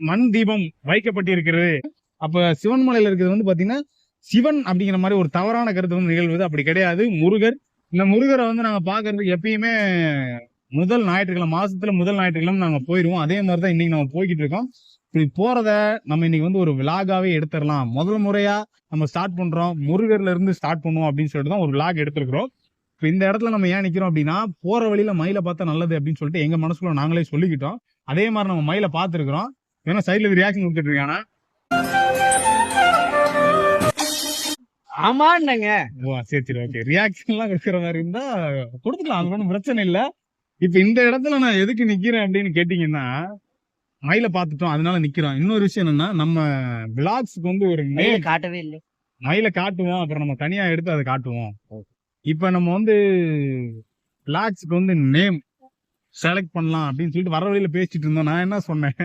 மண் தீபம் வைக்கப்பட்டிருக்கிறது. அப்ப சிவன்மலையில இருக்கிறது வந்து பாத்தீங்கன்னா சிவன் அப்படிங்கிற மாதிரி ஒரு தவறான கருத்து வந்து நிகழ்வுது. அப்படி கிடையாது, முருகர். இந்த முருகரை வந்து நாங்க பாக்குறதுக்கு எப்பயுமே முதல் ஞாயிற்றுக்கிழமை, மாசத்துல முதல் ஞாயிற்றுக்கிழமை நாங்க போயிருவோம். அதே மாதிரிதான் இன்னைக்கு நம்ம போய்கிட்டு இருக்கோம். இப்படி போறத நம்ம இன்னைக்கு வந்து ஒரு விலாகாவே எடுத்துடலாம். முதல் முறையா நம்ம ஸ்டார்ட் பண்றோம், முருகர்ல இருந்து ஸ்டார்ட் பண்ணுவோம் அப்படின்னு சொல்லிட்டு தான் ஒரு விலாக் எடுத்திருக்கிறோம். இப்ப இந்த இடத்துல நம்ம ஏன் நிக்கிறோம் அப்படின்னா, போற வழியில மயிலை பார்த்தா நல்லது அப்படின்னு சொல்லிட்டு எங்க மனசுக்குள்ள நாங்களே சொல்லிக்கிட்டோம். அதே மாதிரி நம்ம மயிலை பார்த்துருக்கிறோம். ஏன்னா சைட்ல ரியாக்ஷன் கொடுத்துட்டு இருக்கானா, ஆமாங்க. ஓ சரி சரி ஓகே, ரியாக்ஷன் எல்லாம் கொடுக்குற மாதிரி இருந்தா கொடுத்துக்கலாம், அது ஒன்றும் பிரச்சனை இல்ல. இப்ப இந்த இடத்துல நான் எதுக்கு நிக்கிறேன் அப்படின்னு கேட்டீங்கன்னா, மயிலை பார்த்துட்டோம் அதனால நிக்கிறோம். இன்னொரு விஷயம் என்னன்னா, நம்ம விளாக்ஸ்க்கு வந்து ஒரு காட்டவே இல்லை. மயிலை காட்டுவோம், அப்புறம் நம்ம தனியா எடுத்து அதை காட்டுவோம். இப்ப நம்ம வந்து விளாக்ஸ்க்கு வந்து நேம் செலக்ட் பண்ணலாம் அப்படின்னு சொல்லிட்டு வர வழியில பேசிட்டு இருந்தோம். நான் என்ன சொன்னேன்,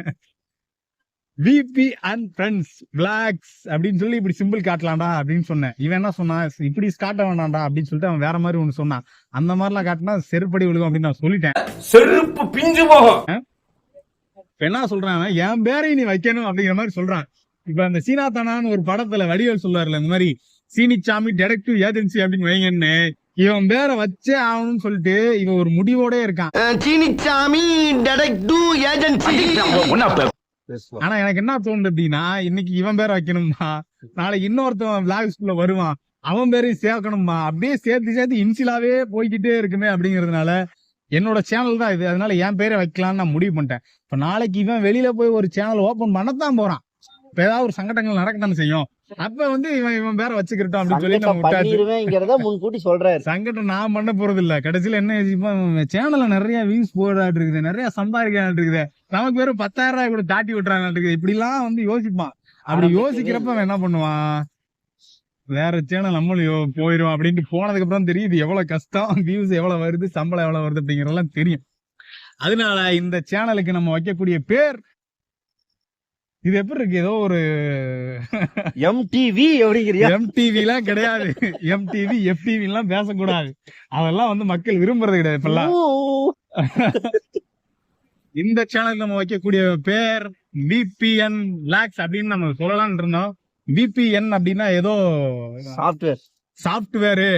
விபி அண்ட் ஃப்ரெண்ட்ஸ் விளாக்ஸ் அப்படின்னு சொல்லி இப்படி சிம்பிள் காட்டலாம்டா அப்படின்னு சொன்னேன். இவன் என்ன சொன்னான், இப்படி காட்ட வேண்டாம்டா அப்படின்னு சொல்லிட்டு அவன் வேற மாதிரி ஒண்ணு சொன்னான். அந்த மாதிரிலாம் காட்டினா செருப்படி விழுகும் அப்படின்னு நான் சொல்லிட்டேன். செருப்பு பிஞ்சு போகும். இப்ப என்ன சொல்றான், என் பேரை நீ வைக்கணும் அப்படிங்கிற மாதிரி சொல்றான். இப்ப அந்த சீனாத்தானான்னு ஒரு படத்துல வடிவேல் சொல்லுவார்ல, இந்த மாதிரி சீனிச்சாமி டிடெக்டிவ் ஏஜென்சி அப்படின்னு வைங்கன்னு, இவன் பேரை வச்சே ஆகணும்னு சொல்லிட்டு இவன் ஒரு முடிவோட இருக்கான். Seenisamy detective agency. ஆனா எனக்கு என்ன தோணுது அப்படின்னா, இன்னைக்கு இவன் பேரை வைக்கணுமா, நாளைக்கு இன்னொருத்தவன் விளாக்ஸ்குள்ள வருவான், அவன் பேரையும் சேர்க்கணுமா, அப்படியே சேர்த்து சேர்த்து இன்சிலாவே போய்கிட்டே இருக்குமே அப்படிங்கறதுனால என்னோட சேனல் தான் இது, அதனால என் பேரை வைக்கலாம்னு நான் முடிவு பண்ணிட்டேன். இப்ப நாளைக்கு இவன் வெளியில போய் ஒரு சேனல் ஓபன் பண்ணத்தான் போறான், இப்ப ஏதாவது ஒரு சங்கடங்கள் நடக்கத்தானே செய்யும். அப்ப வந்து இவன் பேரை வச்சுக்கிட்டோம் அப்படின்னு சொல்லி நம்ம விட்டாச்சு. முன்கூட்டி சொல்றாரு. சங்கடம் நான் பண்ண போறது இல்ல. கடைசியில என்ன சேனல்ல நிறைய வியூஸ் போடாட்டு இருக்குது, நிறைய சம்பாதிக்காட்டு இருக்குது, நமக்கு வெறும் 10,000 ரூபாய் கூட தாட்டி விட்டுறாங்க இருக்குது. இப்படி எல்லாம் வந்து யோசிப்பான். அப்படி யோசிக்கிறப்ப அவன் என்ன பண்ணுவான், வேற சேனல் நம்மளும் போயிரும் அப்படின்ட்டு போனதுக்கு அப்புறம் தெரியும் இது எவ்வளவு கஷ்டம், வியூஸ் எவ்வளவு வருது, சம்பளம் எவ்வளவு வருது அப்படிங்கறதெல்லாம் தெரியும். அதனால இந்த சேனலுக்கு நம்ம வைக்கக்கூடிய பேர் இது எப்படி இருக்கு, ஏதோ ஒரு எம்டிவி அப்படிங்கிறியா? எம்டிவி எல்லாம் கிடையாது, எம்டிவி எஃப்டிவி எல்லாம் பேசக்கூடாது, அதெல்லாம் வந்து மக்கள் விரும்புறது கிடையாது இப்பெல்லாம். இந்த சேனலுக்கு நம்ம வைக்கக்கூடிய பேர் VPN விளாக்ஸ் அப்படின்னு நம்ம சொல்லலாம்னு இருந்தோம். VPN அப்படின்னா ஏதோ சாஃப்ட்வேரு,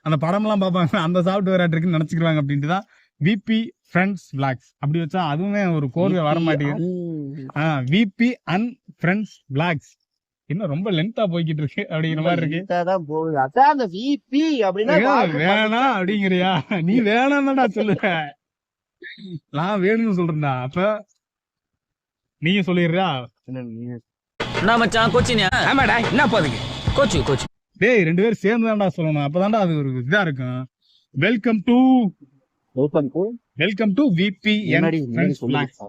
அந்த படம் எல்லாம் பார்ப்பாங்க அந்த சாஃப்ட்வேர் இருக்குன்னு நினைச்சுக்கிறாங்க அப்படின்ட்டு தான் விபி ஃப்ரெண்ட்ஸ் விளாக்ஸ் அப்படி வச்சா அதுவுமே ஒரு கோர்வை வர மாட்டேங்குது. விபி அண்ட் ஃப்ரெண்ட்ஸ் விளாக்ஸ் இன்னும் ரொம்ப லென்த்தா போய்கிட்டு இருக்கு அப்படிங்கிற மாதிரி இருக்கு. வேணாம் அப்படிங்கிறியா, நீ வேணாம்டா சொல்லுற, நான் வேணும்னு சொல்றேன்டா. அப்ப நீங்க சொல்லிடுறா, நான் மச்சான் கோச்சினியா? ஆமாடா, என்ன போதுங்க கோச்சு கோச்சு. டேய் 2 பேரும் சேர்ந்து தான்டா சொல்லணும், அப்பதான்டா அது ஒரு இதா இருக்கும். Welcome to VPN friends vlogs.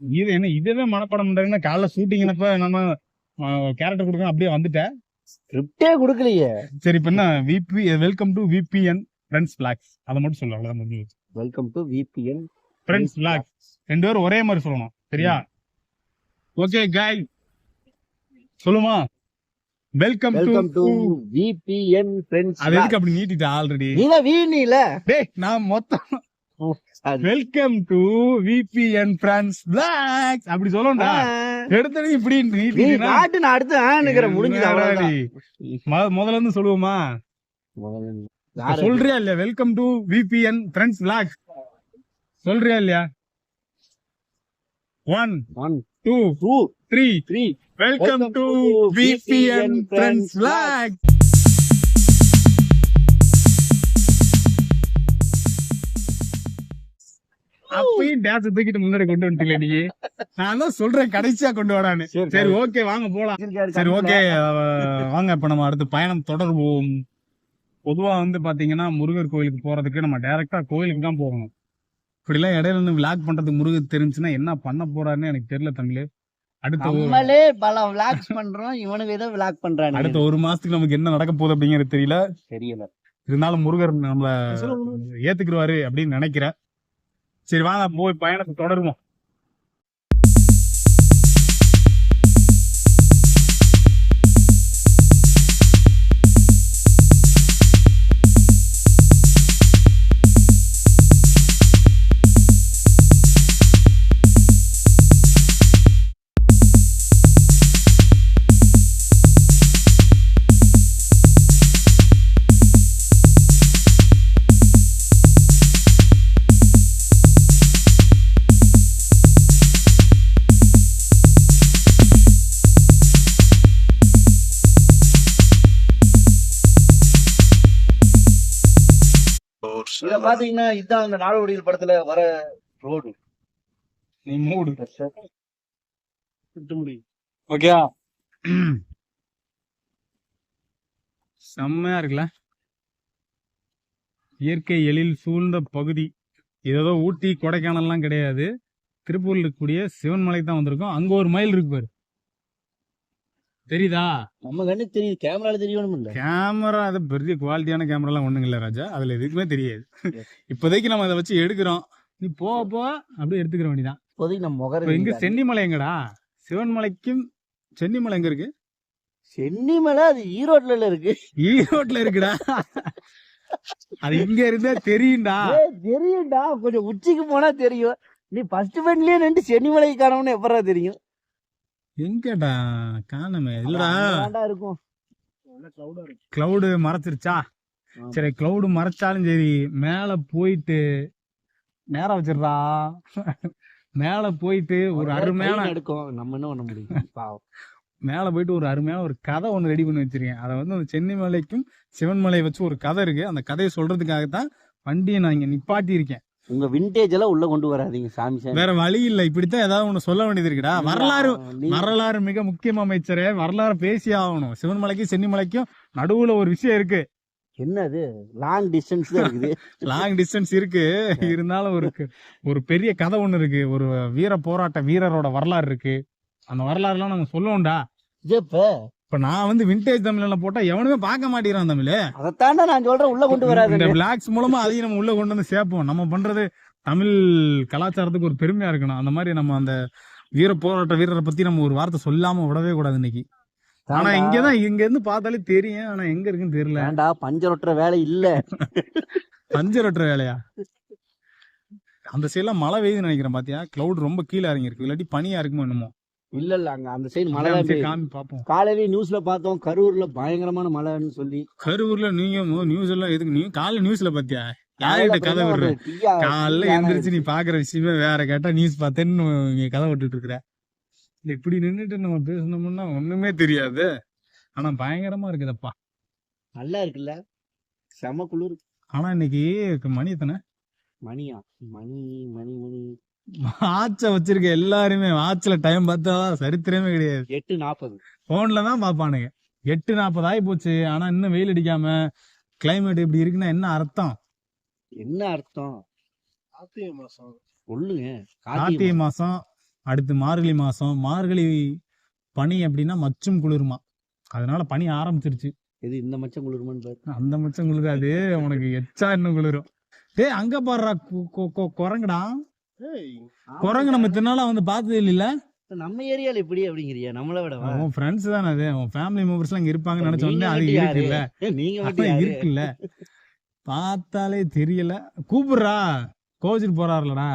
இது என்ன இதவே மனப்படம் பண்றீங்கன்னா, காலைல ஷூட்டிங்னப்ப நம்ம கேரக்டர் கொடுக்கணும் அப்படியே வந்துட்டேன். ஸ்கிரிப்டே குடுக்கலையே. சரி இப்ப என்ன VP welcome to VPN friends blogs அதை மட்டும் சொல்ல அவ்வளவுதான் முடிஞ்சு. Welcome to VPN friends blogs 2 பேரும் ஒரே மாதிரி சொல்லணும் சரியா? ஓகே गाइस சொல்லுமா வெல்கம் டு விபிஎன் ஃப்ரெண்ட்ஸ். அது எதுக்கு அப்படி நீட்டிட்ட ஆல்ரெடி? நீங்க வீணில டேய் நான் மொத்தம் welcome to VPN friends blogs அப்படி சொல்லணும்டா. எடுத்தது இப்படி நீ நீட்டிட்டா நாட்டு நான் அடுத்து ஆனுக்கிற முடிஞ்சது அவ்வளவுதான். முதல்ல இருந்து சொல்லுவோமா? சொல்றியா இல்லையா? Welcome to VPN friends blogs சொல்றியா இல்லையா? 1 1 2 2 3 3 welcome to VPN friends blogs. அப்பயும் டேஸ் தூக்கிட்டு முன்னாடி கொண்டு வந்துட்டீங்க நீ. நான் தான் சொல்றேன் கடைசியா கொண்டு வரான்னு. சரி ஓகே வாங்க போலாம். சரி ஓகே வாங்க இப்ப நம்ம அடுத்து பயணம் தொடர்வோம். பொதுவா வந்து பாத்தீங்கன்னா முருகர் கோயிலுக்கு போறதுக்கு நம்ம டைரக்டா கோயிலுக்கு தான் போகணும். இப்படி எல்லாம் இடையில இருந்து விளாக் பண்றதுக்கு முருகர் தெரிஞ்சுன்னா என்ன பண்ண போறாருன்னு எனக்கு தெரியல தமிழ். நம்மளே பல விளாக்ஸ் பண்றோம், இவனுக்கு ஏதோ விளாக் பண்றானே. அடுத்த 1 மாசத்துக்கு நமக்கு என்ன நடக்க போகுது அப்படிங்கிறது தெரியல. இருந்தாலும் முருகர் நம்மள ஏத்துக்குருவாரு அப்படின்னு நினைக்கிறேன். சரி வாங்க போய் பயணத்தை தொடருவோம். இத பாத்தீங்கன்னா இதான் அந்த நாடோடிகள் படத்துல வர ரோடு. நீ மூடு ஓகே செம்மையா இருக்குல்ல? இயற்கை எழில் சூழ்ந்த பகுதி. ஏதோ ஊட்டி கொடைக்கானல்லாம் கிடையாது, திருப்பூர்ல இருக்கக்கூடிய சிவன்மலை தான் வந்திருக்கோம். அங்க ஒரு மயில் இருக்கு பாரு, தெரியுதா? நம்ம கண்ணுக்கு தெரியுது, கேமரால தெரியணும் இல்ல. கேமரா அது பெரிய குவாலிட்டியான கேமரா எல்லாம் ஒண்ணுங்க இல்ல ராஜா, அதுல எதுக்குமே தெரியாது. இப்போதைக்கு நம்ம அதை வச்சு எடுக்கிறோம். நீ போ அப்படியே எடுத்துக்கிற வேண்டியதான். இப்போதைக்கு நம்ம இப்ப முகர எங்க சென்னிமலை எங்கடா? சிவன்மலைக்கும் சென்னிமலை எங்க இருக்கு? சென்னிமலை அது ஈரோட்ல இருக்கு. ஈரோட்ல இருக்குடா. அது இங்க இருந்தா தெரியும்டா. தெரியும்டா, கொஞ்சம் உச்சிக்கு போனா தெரியும். நீ ஃபர்ஸ்ட் பெண்ட்லயே நின்று சென்னிமலை காணவனு எப்படா தெரியும்? எங்கடா காணமே இல்லடா. இருக்கும் கிளவுடு மறைச்சிருச்சா? சரி கிளவுடு மறைச்சாலும் சரி, மேல போயிட்டு நேரம் வச்சிருடா. மேல போயிட்டு ஒரு அருமையான எடுக்கும். நம்ம என்ன பண்ண முடியும்? பாவம். மேல போயிட்டு ஒரு அருமையான ஒரு கதை ஒண்ணு ரெடி பண்ணி வச்சிருக்கேன். அதை வந்து அந்த சென்னிமலைக்கும் சிவன்மலை வச்சு ஒரு கதை இருக்கு. அந்த கதையை சொல்றதுக்காகத்தான் வண்டியை நான் இங்க நிப்பாட்டி இருக்கேன். உங்க விண்டேஜ் எல்லாம் உள்ள கொண்டு வராதீங்க சாமி. வேற வழி இல்ல, இப்படித்தான் ஏதாவது ஒண்ணு சொல்ல வேண்டியது இருக்குடா. வரலாறு மிக முக்கியம் அமைச்சரே, வரலாறு பேசி ஆகணும். சிவன்மலைக்கும் சென்னிமலைக்கும் நடுவுல ஒரு விஷயம் இருக்கு. என்னது? லாங் டிஸ்டன்ஸ் தான் இருக்குது. லாங் டிஸ்டன்ஸ் இருக்கு, இருந்தாலும் ஒரு பெரிய கதை ஒண்ணு இருக்கு. ஒரு வீர போராட்ட வீரரோட வரலாறு இருக்கு. அந்த வரலாறு எல்லாம் நம்ம சொல்லுவோம்டா. இப்ப நான் வந்து விண்டேஜ் தமிழ்ல போட்டா எவனுமே பார்க்க மாட்டேங்கிறான் தமிழ். அதைத்தாண்டா நான் சொல்றேன், உள்ள கொண்டு வராது. இந்த பிளாக்ஸ் மூலமா அதையும் நம்ம உள்ள கொண்டு வந்து சேர்ப்போம். நம்ம பண்றது தமிழ் கலாச்சாரத்துக்கு ஒரு பெருமையா இருக்கணும். அந்த மாதிரி நம்ம அந்த வீர போராட்ட வீரரை பத்தி நம்ம ஒரு வார்த்தை சொல்லாம விடவே கூடாது இன்னைக்கு. ஆனா இங்கதான் இங்க இருந்து பார்த்தாலே தெரியும், ஆனா எங்க இருக்குன்னு தெரியல. ஏண்டா பஞ்சரொட்டுற வேலை இல்ல. பஞ்சரொட்டுற வேலையா? அந்த சைட்லாம் மழை பெய்யுதுன்னு நினைக்கிறேன். பாத்தியா, கிளவுட் ரொம்ப கீழே இறங்கி இருக்கு. இல்லாட்டி பனியா இருக்குமோ என்னமோ. இல்ல அங்க அந்த சைடு மழை காமி பாப்போம். காலையில நியூஸ்ல பார்த்தோம், கரூர்ல பயங்கரமான மழைன்னு சொல்லி. கரூர்ல நீங்க நியூஸ் எல்லாம் எதுக்கு? நீ காலைல நியூஸ்ல பாத்தியா? யார்கிட்ட கதை விடுற? காலைல எந்திரிச்சு நீ பாக்குற விஷயமே வேற. கேட்டா நியூஸ் பார்த்தேன்னு நீ கதை விட்டுட்டு இருக்கிற. இப்படி நின்றுட்டு நம்ம பேசணும்னா ஒண்ணுமே தெரியாது. ஆனா பயங்கரமா இருக்குதப்பா. நல்லா இருக்குல்ல, செம குளிர். ஆனா இன்னைக்கு மணி எத்தனை? மணியா? மணி மணி மணி வாட்ச வச்சிருக்க எல்லாருமே வாட்ச்ல டைம் பார்த்தா சரித்திரமே கிடையாது. 8:40 போன்ல தான் பாப்பானுங்க. 8:40 ஆகி போச்சு. ஆனா இன்னும் வெயில் அடிக்காம கிளைமேட் இப்படி இருக்குன்னா என்ன அர்த்தம்? என்ன அர்த்தம்? கார்த்திகை மாசம் சொல்லுங்க. கார்த்திகை மாசம், அடுத்து மார்கழி மாசம். மார்கழி பனி அப்படின்னா மச்சும் குளிருமா. அதனால பனி ஆரம்பிச்சிருச்சு. இது இந்த மச்சம் குளிருமான்னு பாரு. அந்த மச்சம் குளிராது, உனக்கு எச்சா இன்னும் குளிரும். டேய் அங்க பாடுறா குரங்குடா. குரங்கு நம்ம தின்னால வந்து பார்த்தது இல்ல. நம்ம ஏரியால இப்படி அப்படிங்கிறியா? நம்மள விடவா? உன் ஃப்ரெண்ட்ஸ் தானே அது, உன் ஃபேமிலி மெம்பர்ஸ் எல்லாம் இங்க இருப்பாங்கன்னு நினைச்ச உடனே அது இருக்குல்ல. நீங்க அதான் இருக்குல்ல, பார்த்தாலே தெரியல. கூப்பிடுறா, கோச்சிட்டு போறாருலடா,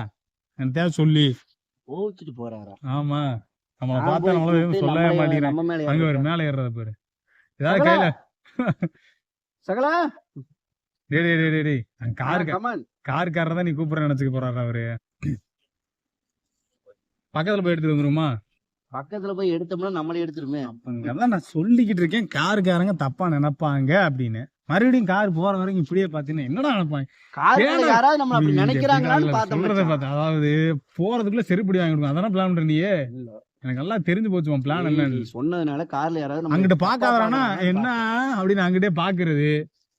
எனக்கு தேவை சொல்லி. கோச்சிட்டு போறாரா? ஆமா, நம்மளை பார்த்தா நம்மள எதுவும் சொல்லவே மாட்டேங்கிறேன். நம்ம மேல அங்க ஒரு மேல ஏறுறத பாரு, ஏதாவது கையில. சகலா டேய் டேய் டேய் டேய், கமான். காருக்காரர் தான் நீ கூப்பிடுற நினைச்சுக்க போறாரு அவரு. பக்கத்துல போய் எடுத்துட்டு வந்துருமா? பக்கத்துல போய் எடுத்தோம்னா நம்மளே எடுத்துருமே. அதான் நான் சொல்லிக்கிட்டு இருக்கேன், காருக்காரங்க தப்பா நினைப்பாங்க அப்படின்னு. மறுபடியும் கார் போற வரைக்கும் இப்படியே பாத்தீங்கன்னா என்னடா நினைப்பாங்க? கார்ல யாராவது நம்ம அப்படி நினைக்கிறாங்களான்னு சொல்றத பார்த்தோம். பார்த்தா, அதாவது போறதுக்குள்ள செருப்படி வாங்கி கொடுக்கும். அதான பிளான் பண்ணியே. எனக்கு எல்லாம் தெரிஞ்சு போச்சு உன் பிளான் என்ன. சொன்னதுனால கார்ல யாராவது அங்கிட்ட பாக்காதானா என்ன அப்படின்னு அங்கிட்டே பாக்குறது,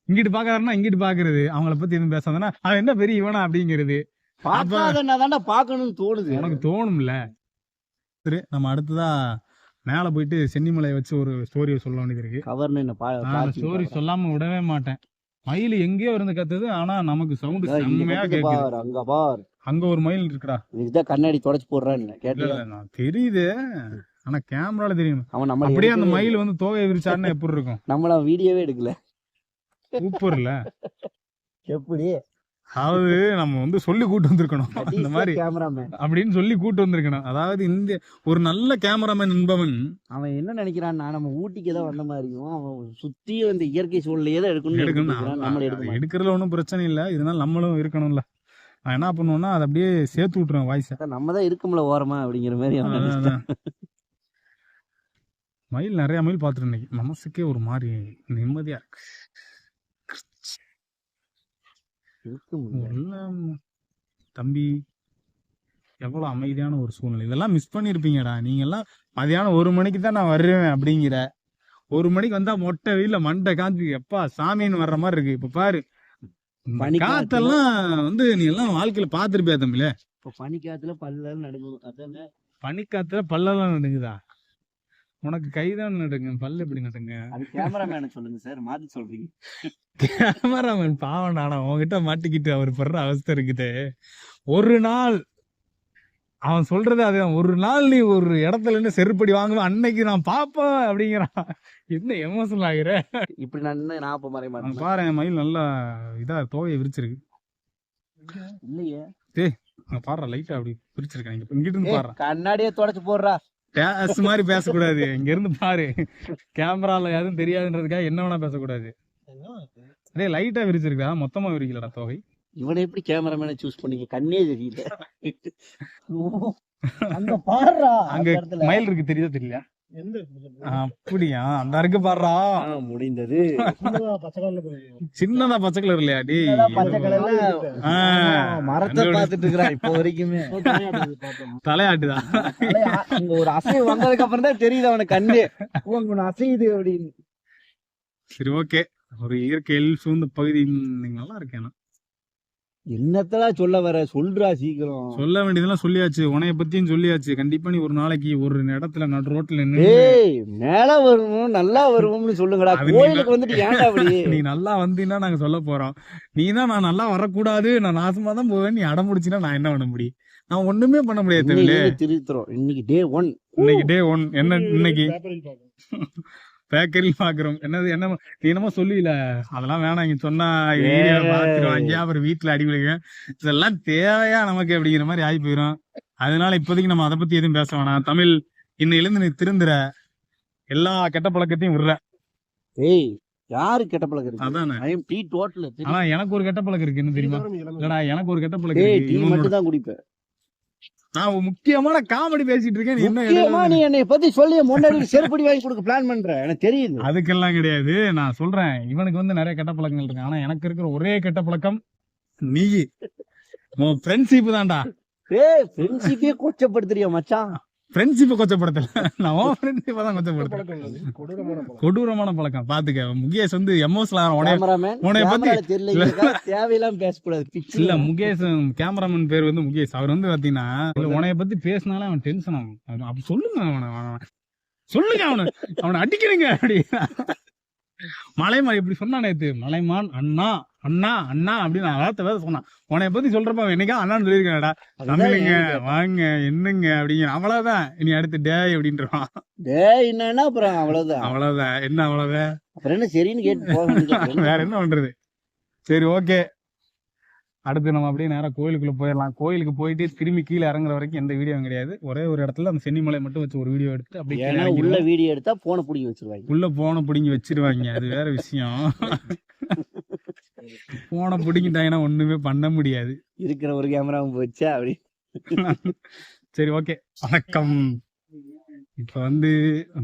இங்கிட்டு பாக்காதானா இங்கிட்டு பாக்குறது, அவங்கள பத்தி எதுவும் பேசாதானா அவன் என்ன பெரிய இவனா அப்படிங்கிறது. பார்க்காதனாதான்டா பார்க்கணும்னு தோணுது. உனக்கு தோணும்ல. சரி, நம்ம அடுத்ததா மேல போயிட்டு சென்னிமலையை வச்சு ஒரு ஸ்டோரியை சொல்ல வேண்டியது இருக்கு. கவர்னு என்ன ஸ்டோரி சொல்லாம விடவே மாட்டேன். மயில் எங்கேயோ இருந்து கத்துது, ஆனா நமக்கு சவுண்ட் செம்மையா கேக்குது. அங்க பார், அங்க ஒரு மயில் இருக்குடா. இதுதான் கண்ணாடி தொடச்சு போடுறான்னு கேட்டல. தெரியுது, ஆனா கேமரால தெரியும். அவன் நம்ம அப்படியே அந்த மயில் வந்து தோகை விரிச்சாருன்னா எப்படி இருக்கும்? நம்மள வீடியோவே எடுக்கல. சூப்பர் இல்ல? எப்படி அதாவது நம்ம வந்து சொல்லி கூட்டு வந்திருக்கணும் இந்த மாதிரி கேமராமேன் அப்படின்னு சொல்லி கூட்டு வந்திருக்கணும். அதாவது இந்த ஒரு நல்ல கேமராமேன் என்பவன் அவன் என்ன நினைக்கிறான்னா, நம்ம ஊட்டிக்கு தான் வந்த மாதிரியும் அவன் சுத்தி அந்த இயற்கை சூழலையே தான் எடுக்கணும். எடுக்கிறதுல ஒன்றும் பிரச்சனை இல்லை, இதனால நம்மளும் இருக்கணும்ல. நான் என்ன பண்ணுவேன்னா அதை அப்படியே சேர்த்து விட்டுருவேன் வாய்ஸை. நம்ம தான் இருக்கும்ல ஓரமா அப்படிங்கிற மாதிரி. மயில் நிறைய மயில் பார்த்துட்டு இன்னைக்கு மனசுக்கே ஒரு மாதிரி நிம்மதியா இருக்கு. தம்பி எவ்வளவு அமைதியான ஒரு சூழ்நிலை. இதெல்லாம் மிஸ் பண்ணிருப்பீங்கடா நீங்க எல்லாம். மதியானம் 1 மணிக்கு தான் நான் வருவேன் அப்படிங்கிற, 1 மணிக்கு வந்தா மொட்டை வெயில மண்டை காஞ்சி எப்பா சாமின்னு வர்ற மாதிரி இருக்கு. இப்ப பாரு, காத்தெல்லாம் வந்து நீ எல்லாம் வாழ்க்கையில பாத்துருப்பியா தம்பில. பனிக்காத்துல பல்லெல்லாம் நடுங்கும். பனிக்காத்துல பல்லெல்லாம் நடுங்குதா? உனக்கு கைதான் நடுங்க, பல்லு எப்படி நடுங்க? அது கேமராமேன சொல்லுங்க சார், மாத்தி சொல்றீங்க. கேமராமேன் பாவம், நானா உங்ககிட்ட மாட்டிக்கிட்டு அவர் படுற அவஸ்தை இருக்குது. ஒரு நாள் அவன் சொல்றது அதுதான், ஒரு நாள் நீ ஒரு இடத்துல இருந்து செருப்படி வாங்குவேன் அன்னைக்கு நான் பாப்பேன் அப்படிங்கிறான். என்ன எமோஷனல் ஆகிற இப்படி நான் இப்ப மறைய மாட்டேன். பாரு, மயில் நல்லா இதா தோகையை விரிச்சிருக்கு. இல்லையே டேய் அங்க பாடுற லைட்டா அப்படி விரிச்சிருக்கேன். இங்கிட்டு இருந்து பாடுறேன். கண்ணாடியே தொடச்சு போடுறா. பேச மாதிரி பேசக்கூடாது, இங்க இருந்து பாரு. கேமரால எதுவும் தெரியாதுன்றதுக்காக என்ன வேணா பேசக்கூடாது. அதே லைட்டா விரிச்சிருக்கா, மொத்தமா விரிக்கலடா தோகை. இவனை எப்படி கேமராமேனை சூஸ் பண்ணீங்க? கண்ணே தெரியல. அங்க பாடுறா, அங்க மயில் இருக்கு, தெரியுதா தெரியல? அப்படியா? அந்த இருக்கு பாடுறா. முடிந்தது. சின்னதா பச்சை கலர் இல்லையா? டி பச்சை கலர்ல மரத்தை பாத்துட்டு இருக்கிறான் இப்போ வரைக்குமே. தலையாட்டுதா? அங்க ஒரு அசைவு வந்ததுக்கு அப்புறம் தான் தெரியுது அவனுக்கு கண்ணு அசையுது அப்படின்னு. சரி, ஓகே. ஒரு இயற்கையில் சூழ்ந்த பகுதி நீங்க நல்லா இருக்கேன். என்னத்தெல்லாம் சொல்ல வர, சொல்றா சீக்கிரம். சொல்ல வேண்டியதெல்லாம் சொல்லியாச்சு, உனைய பத்தியும் சொல்லியாச்சு. கண்டிப்பா நீ ஒரு நாளைக்கு ஒரு இடத்துல நடு ரோட்ல மேல வருவோம் நல்லா வருவோம்னு சொல்லுங்கடா. கோயிலுக்கு வந்துட்டு ஏன்டா அப்படி? நீ நல்லா வந்தீங்கன்னா நாங்க சொல்ல போறோம். நீ தான் நான் நல்லா வரக்கூடாது, நான் நாசமா தான் போவேன் நீ அடம் முடிச்சுன்னா நான் என்ன பண்ண முடியும்? நான் ஒண்ணுமே பண்ண முடியாது. திருத்துறோம். இன்னைக்கு டே 1. இன்னைக்கு டே 1 என்ன? இன்னைக்கு பேக்கரி பாக்குறோம். என்னது என்ன நீ என்னமோ சொல்லுவில, அதெல்லாம் வேணாம் இங்க சொன்னா பாத்துருவாங்க, அப்புறம் வீட்டுல அடிவிடுங்க. இதெல்லாம் தேவையா நமக்கு அப்படிங்கிற மாதிரி ஆகி போயிடும். அதனால இப்போதைக்கு நம்ம அதை பத்தி எதுவும் பேச வேணாம். தமிழ் இன்னையிலிருந்து நீ திருந்துற, எல்லா கெட்ட பழக்கத்தையும் விடுற. ஏய் யாரு கெட்ட பழக்கம் இருக்கு? அதானே. ஆனா எனக்கு ஒரு கெட்ட பழக்கம் இருக்கு, என்ன தெரியுமா? இல்லடா, எனக்கு ஒரு கெட்ட பழக்கம் இருக்கு. டீ மட்டும் தான் குடிப்பேன். நான் முக்கியமான காமெடி பேசிட்டு இருக்கேன். நீ என்ன நீ என்னை பத்தி சொல்லி முன்னாடி செருப்படி வாங்கி கொடுக்க பிளான் பண்ற, எனக்கு தெரியுது. அதுக்கெல்லாம் கிடையாது. நான் சொல்றேன், இவனுக்கு வந்து நிறைய கெட்ட பழக்கங்கள் இருக்கு. ஆனா எனக்கு இருக்கிற ஒரே கெட்ட பழக்கம் நீ உன் ஃப்ரெண்ட்ஷிப் தான்டா. ஃப்ரெண்ட்ஷிப்பே கொச்சப்படுத்துறியா மச்சான்? ஃப்ரெண்ட்ஷிப்பை கொச்சப்படுத்தல, நான் உன் ஃப்ரெண்ட்ஷிப்பை தான் கொச்சப்படுத்தேன். கொடூரமான பழக்கம். பாத்துக்க, முகேஷ் வந்து தேவையெல்லாம் பேசக்கூடாது. இல்ல, முகேஷ் கேமராமேன் பேர் வந்து முகேஷ். அவர் வந்து பாத்தீங்கன்னா உனைய பத்தி பேசினாலே அவன் டென்ஷன் ஆகும். அப்படி சொல்லுங்க அவனை சொல்லுங்க அவனை அடிக்கிறீங்க அப்படி. மலைமான் இப்படி சொன்னான் நேத்து, மலைமான் அண்ணா அண்ணா அண்ணா அப்படின்னு வார்த்தை வேற சொன்னான். உன்னை பத்தி சொல்றப்ப என்னைக்கா அண்ணான்னு சொல்லியிருக்கேன்டா. தமிழுங்க வாங்க என்னங்க அப்படிங்கிற. அவ்வளவுதான். இனி அடுத்து டேய் அப்படின்றான். டேய் என்னன்னா அப்புறம் அவ்வளவுதான். அவ்வளவுதான். என்ன அவ்வளவுதான்? அப்புறம் என்ன சரின்னு கேட்டு போக வேற என்ன பண்றது? சரி ஓகே, அடுத்து நம்ம அப்படியே நேரா கோயிலுக்குள்ள போயிடலாம். கோயிலுக்கு போயிட்டு திரும்பி கீழே இறங்குற வரைக்கும் எந்த வீடியோவும் கிடையாது. ஒரே ஒரு இடத்துல அந்த சென்னிமலை மட்டும் வச்சு ஒரு வீடியோ எடுத்து அப்படியே கீழே ஏன்னா உள்ள இறங்கிடுவோம். வீடியோ எடுத்தா போனை பிடிக்க வச்சிருவாங்க. உள்ள போன பிடிங்கி வச்சிருவாங்க, அது வேற விஷயம். போன பிடிங்கிட்டாங்கன்னா ஒண்ணுமே பண்ண முடியாது. இருக்கிற ஒரு கேமராவும் போச்சா அப்படி. சரி ஓகே, வணக்கம். இப்ப வந்து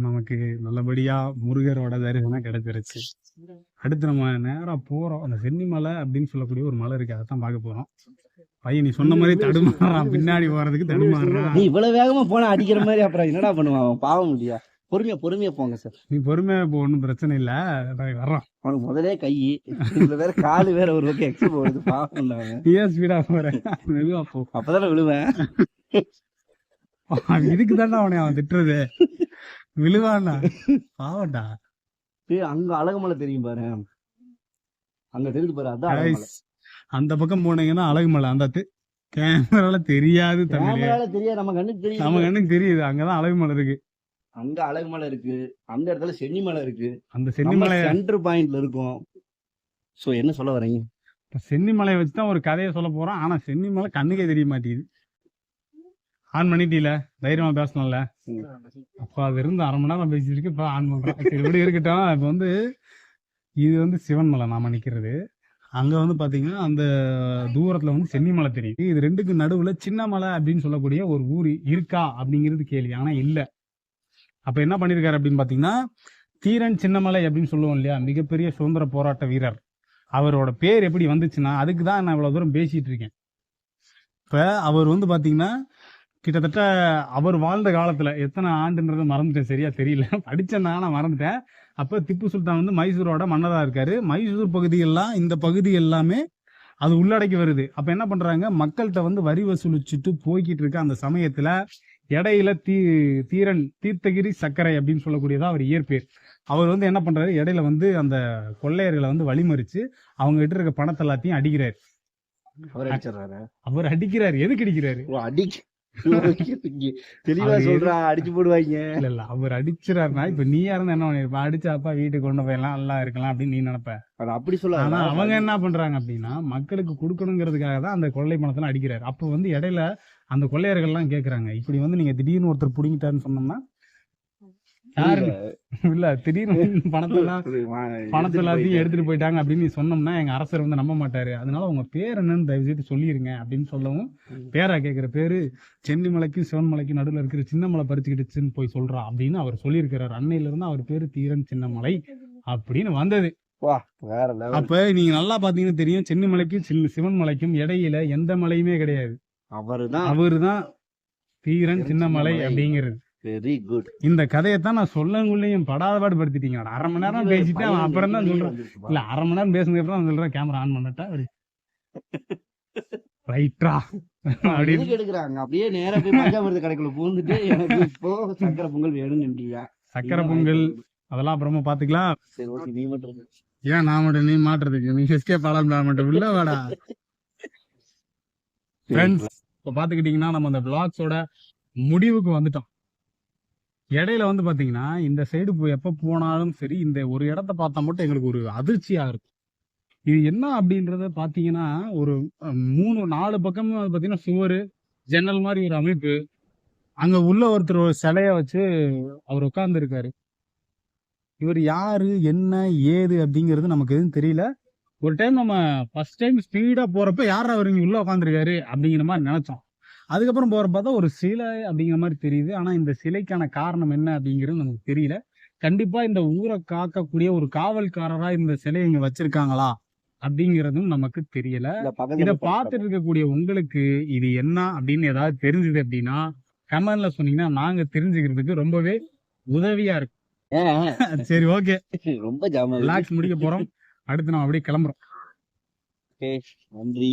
நமக்கு நல்லபடியா முருகரோட தரிசனம் கிடைச்சிருச்சு. அடுத்து நம்ம நேரா போறோம். அந்த சென்னிமலை அப்படின்னு சொல்லக்கூடிய ஒரு மலை இருக்கு, அதான் பார்க்க போறோம். பையன் நீ சொன்ன மாதிரி தடுமாறான், பின்னாடி போறதுக்கு தடுமாறுறான். நீ இவ்வளவு வேகமா போனா அடிக்கிற மாதிரி அப்புறம் என்னடா பண்ணுவான் அவன்? பாவம் இல்லையா? பொறுமையா போங்க சார். நீ பொறுமையா போ, ஒன்றும் பிரச்சனை இல்ல, வர்றோம். அவனுக்கு முதலே கை இதுல வேற காலு வேற ஒரு பக்கம் எக்ஸ்ட்ரா போகுது. பாவம் இல்ல அவன். ஏன் ஸ்பீடா போறேன்? மெதுவா போ. அப்பதானே விழுவேன். இதுக்கு தானே அவனை திட்டுறது. விழுவானா? பாவண்டா. அங்க அழகுமலை தெரியும் பாரு, அங்க தெரியுது பாரு, அதான் அழகுமலை. அந்த பக்கம் போனீங்கன்னா அழகுமலை. அந்த கேமரால தெரியாது, கேமரால தெரியாது, நம்ம கண்ணுக்கு தெரியும். நம்ம கண்ணுக்கு தெரியுது. அங்கதான் அழகுமலை இருக்கு. அங்க அழகுமலை இருக்கு, அந்த இடத்துல சென்னிமலை இருக்கு. அந்த சென்னிமலை சென்டர் பாயிண்ட்ல இருக்கும். சோ என்ன சொல்ல வரீங்க? சென்னிமலையை வச்சுதான் ஒரு கதையை சொல்ல போறோம். ஆனா சென்னிமலை கண்ணுக்கே தெரிய மாட்டேங்குது. ஆன் பண்ணிட்டீல, தைரியமா பேசணும்ல. அப்ப அது இருந்து 1/2 மணி நேரம் பேசிருக்கு, இப்ப ஆன் பண்றேன். சரி இப்படி இருக்கட்டும். இப்ப வந்து இது வந்து சிவன்மலை நாம நிக்கிறது. அங்க வந்து பாத்தீங்கன்னா அந்த தூரத்துல வந்து சென்னிமலை தெரியுது. இது ரெண்டுக்கு நடுவுல சின்னமலை அப்படின்னு சொல்லக்கூடிய ஒரு ஊர் இருக்கா அப்படிங்கிறது கேள்வி. ஆனா இல்ல. அப்ப என்ன பண்ணிருக்காரு அப்படின்னு பாத்தீங்கன்னா, தீரன் சின்னமலை அப்படின்னு சொல்லுவோம் இல்லையா, மிகப்பெரிய சுதந்திர போராட்ட வீரர். அவரோட பேர் எப்படி வந்துச்சுன்னா, அதுக்குதான் நான் இவ்வளவு தூரம் பேசிட்டு இருக்கேன். இப்ப அவர் வந்து பாத்தீங்கன்னா கிட்டத்தட்ட அவர் வாழ்ந்த காலத்துல எத்தனை ஆண்டுன்றது மறந்துட்டேன், சரியா தெரியல. படிச்சேன் நான் மறந்துட்டேன். அப்ப திப்பு சுல்தான் வந்து மைசூரோட மன்னரா இருக்காரு. மைசூர் பகுதியெல்லாம், இந்த பகுதி எல்லாமே அது உள்ளடக்கி வருது. அப்ப என்ன பண்றாங்க, மக்கள்கிட்ட வந்து வரி வசூலிச்சுட்டு போய்கிட்டு இருக்க அந்த சமயத்துல இடையில தீரன் தீர்த்தகிரி சக்கரை அப்படின்னு சொல்லக்கூடியதா அவர் இயற்பேர். அவர் வந்து என்ன பண்றாரு, இடையில வந்து அந்த கொள்ளையர்களை வந்து வழிமறிச்சு அவங்க கிட்ட இருக்க பணத்தை எல்லாத்தையும் அடிக்கிறாரு. அவர் அடிக்கிறாரு. எதுக்கு அடிக்கிறாரு? தெளிவா சொல்றா, அடிச்சு போடுவாங்க. இல்ல அவர் அடிச்சிடாருன்னா, இப்ப நீ யாருன்னு என்ன பண்ணிருப்ப, அடிச்சாப்பா வீட்டுக்கு கொண்டு போயலாம் நல்லா இருக்கலாம் அப்படின்னு நீ நினைப்ப. அப்படி சொல்ல. ஆனா அவங்க என்ன பண்றாங்க அப்படின்னா, மக்களுக்கு கொடுக்கணுங்கிறதுக்காக தான் அந்த கொள்ளை பணத்தெல்லாம் அடிக்கிறாரு. அப்ப வந்து இடையில அந்த கொள்ளையர்கள் எல்லாம் கேக்குறாங்க, இப்படி வந்து நீங்க திடீர்னு ஒருத்தர் புடிங்கிட்டாருன்னு சொன்னோம்னா, யாரு இல்ல திடீர்னு பணத்தை எல்லாத்தையும் எடுத்துட்டு போயிட்டாங்க அப்படின்னு நீ சொன்னோம்னா எங்க அரசர் வந்து நம்ப மாட்டாரு. அதனால உங்க பேர் என்னன்னு தயவு செய்து சொல்லிருங்க அப்படின்னு சொல்லவும், பேரா கேக்குற பேரு சென்னிமலைக்கும் சிவன்மலைக்கும் நடுவில் இருக்கிற சின்னமலை பறிச்சுக்கிட்டுச்சுன்னு போய் சொல்றா அப்படின்னு அவர் சொல்லியிருக்கிறாரு. அன்னையில இருந்து அவர் பேரு தீரன் சின்னமலை அப்படின்னு வந்தது. அப்ப நீங்க நல்லா பாத்தீங்கன்னா தெரியும், சென்னிமலைக்கும் சிவன்மலைக்கும் இடையில எந்த மலையுமே கிடையாது. அவருதான் தீரன் சின்னமலை அப்படிங்கிறது. Very good. இந்த கதையத்தான் நான் சொல்லங்குள்ளையும் படாதபாடு படுத்திட்டீங்க. 1/2 மணி நேரம் பேசிட்டு அவன் அப்புறம் தான் சொல்றேன். இல்ல 1/2 மணி நேரம் பேசுனதுக்கு அப்புறம் சொல்றேன், கேமரா ஆன் பண்ணட்டா ரைட்டா அப்படின்னு எடுக்கிறாங்க. அப்படியே நேரா போய் பஞ்சாமிர்த கடைக்குள்ள பூந்துட்டு எனக்கு இப்போ சக்கரை பொங்கல் வேணும்னு. சக்கரை பொங்கல் அதெல்லாம் அப்புறமா பாத்துக்கலாம். சரி ஓகே, நீ மட்டும் ஏன் நான் மட்டும் நீ மாட்டுறதுக்கு நீ எஸ்கேப் ஆகலாம் மட்டும் இல்ல வாடா. ஃப்ரெண்ட்ஸ், இப்போ பாத்துக்கிட்டீங்கன்னா நம்ம அந்த vlogsஓட முடிவுக்கு வந்துட்டோம். இடையில வந்து பாத்தீங்கன்னா இந்த சைடு எப்ப போனாலும் சரி, இந்த ஒரு இடத்த பார்த்தா மட்டும் எங்களுக்கு ஒரு அதிர்ச்சியா இருக்கும். இது என்ன அப்படின்றத பாத்தீங்கன்னா, ஒரு 3-4 பக்கமும் அது பாத்தீங்கன்னா சுவரு, ஜன்னல் மாதிரி ஒரு அமைப்பு. அங்க உள்ள ஒருத்தர் ஒரு சிலைய வச்சு அவர் உட்கார்ந்து இருக்காரு. இவர் யாரு என்ன ஏது அப்படிங்கிறது நமக்கு எதுவும் தெரியல. ஒரு டைம் நம்ம ஃபர்ஸ்ட் டைம் ஸ்பீடா போறப்ப யாரா அவர் இங்க உள்ள உட்காந்துருக்காரு அப்படிங்கிற மாதிரி நினைச்சோம். அதுக்கப்புறம் போற பார்த்தா ஒரு சிலை அப்படிங்கிற மாதிரி தெரியுது. ஆனா இந்த சிலைக்கான காரணம் என்ன அப்படிங்கிறது நமக்கு தெரியல. கண்டிப்பா இந்த ஊரை காக்கக்கூடிய ஒரு காவல்காரரா இந்த சிலையை இங்க வச்சிருக்காங்களா அப்படிங்கிறதும் நமக்கு தெரியல. இத பார்த்துட்டு இருக்கக்கூடிய உங்களுக்கு இது என்ன அப்படின்னு ஏதாவது தெரிஞ்சது அப்படின்னா கமெண்ட்ல சொன்னீங்கன்னா நாங்க தெரிஞ்சுக்கிறதுக்கு ரொம்பவே உதவியா இருக்கும். சரி ஓகே, ரொம்ப ஜாமா ரிலாக்ஸ் முடிக்க போறோம். அடுத்து நம்ம அப்படியே கிளம்புறோம். நன்றி.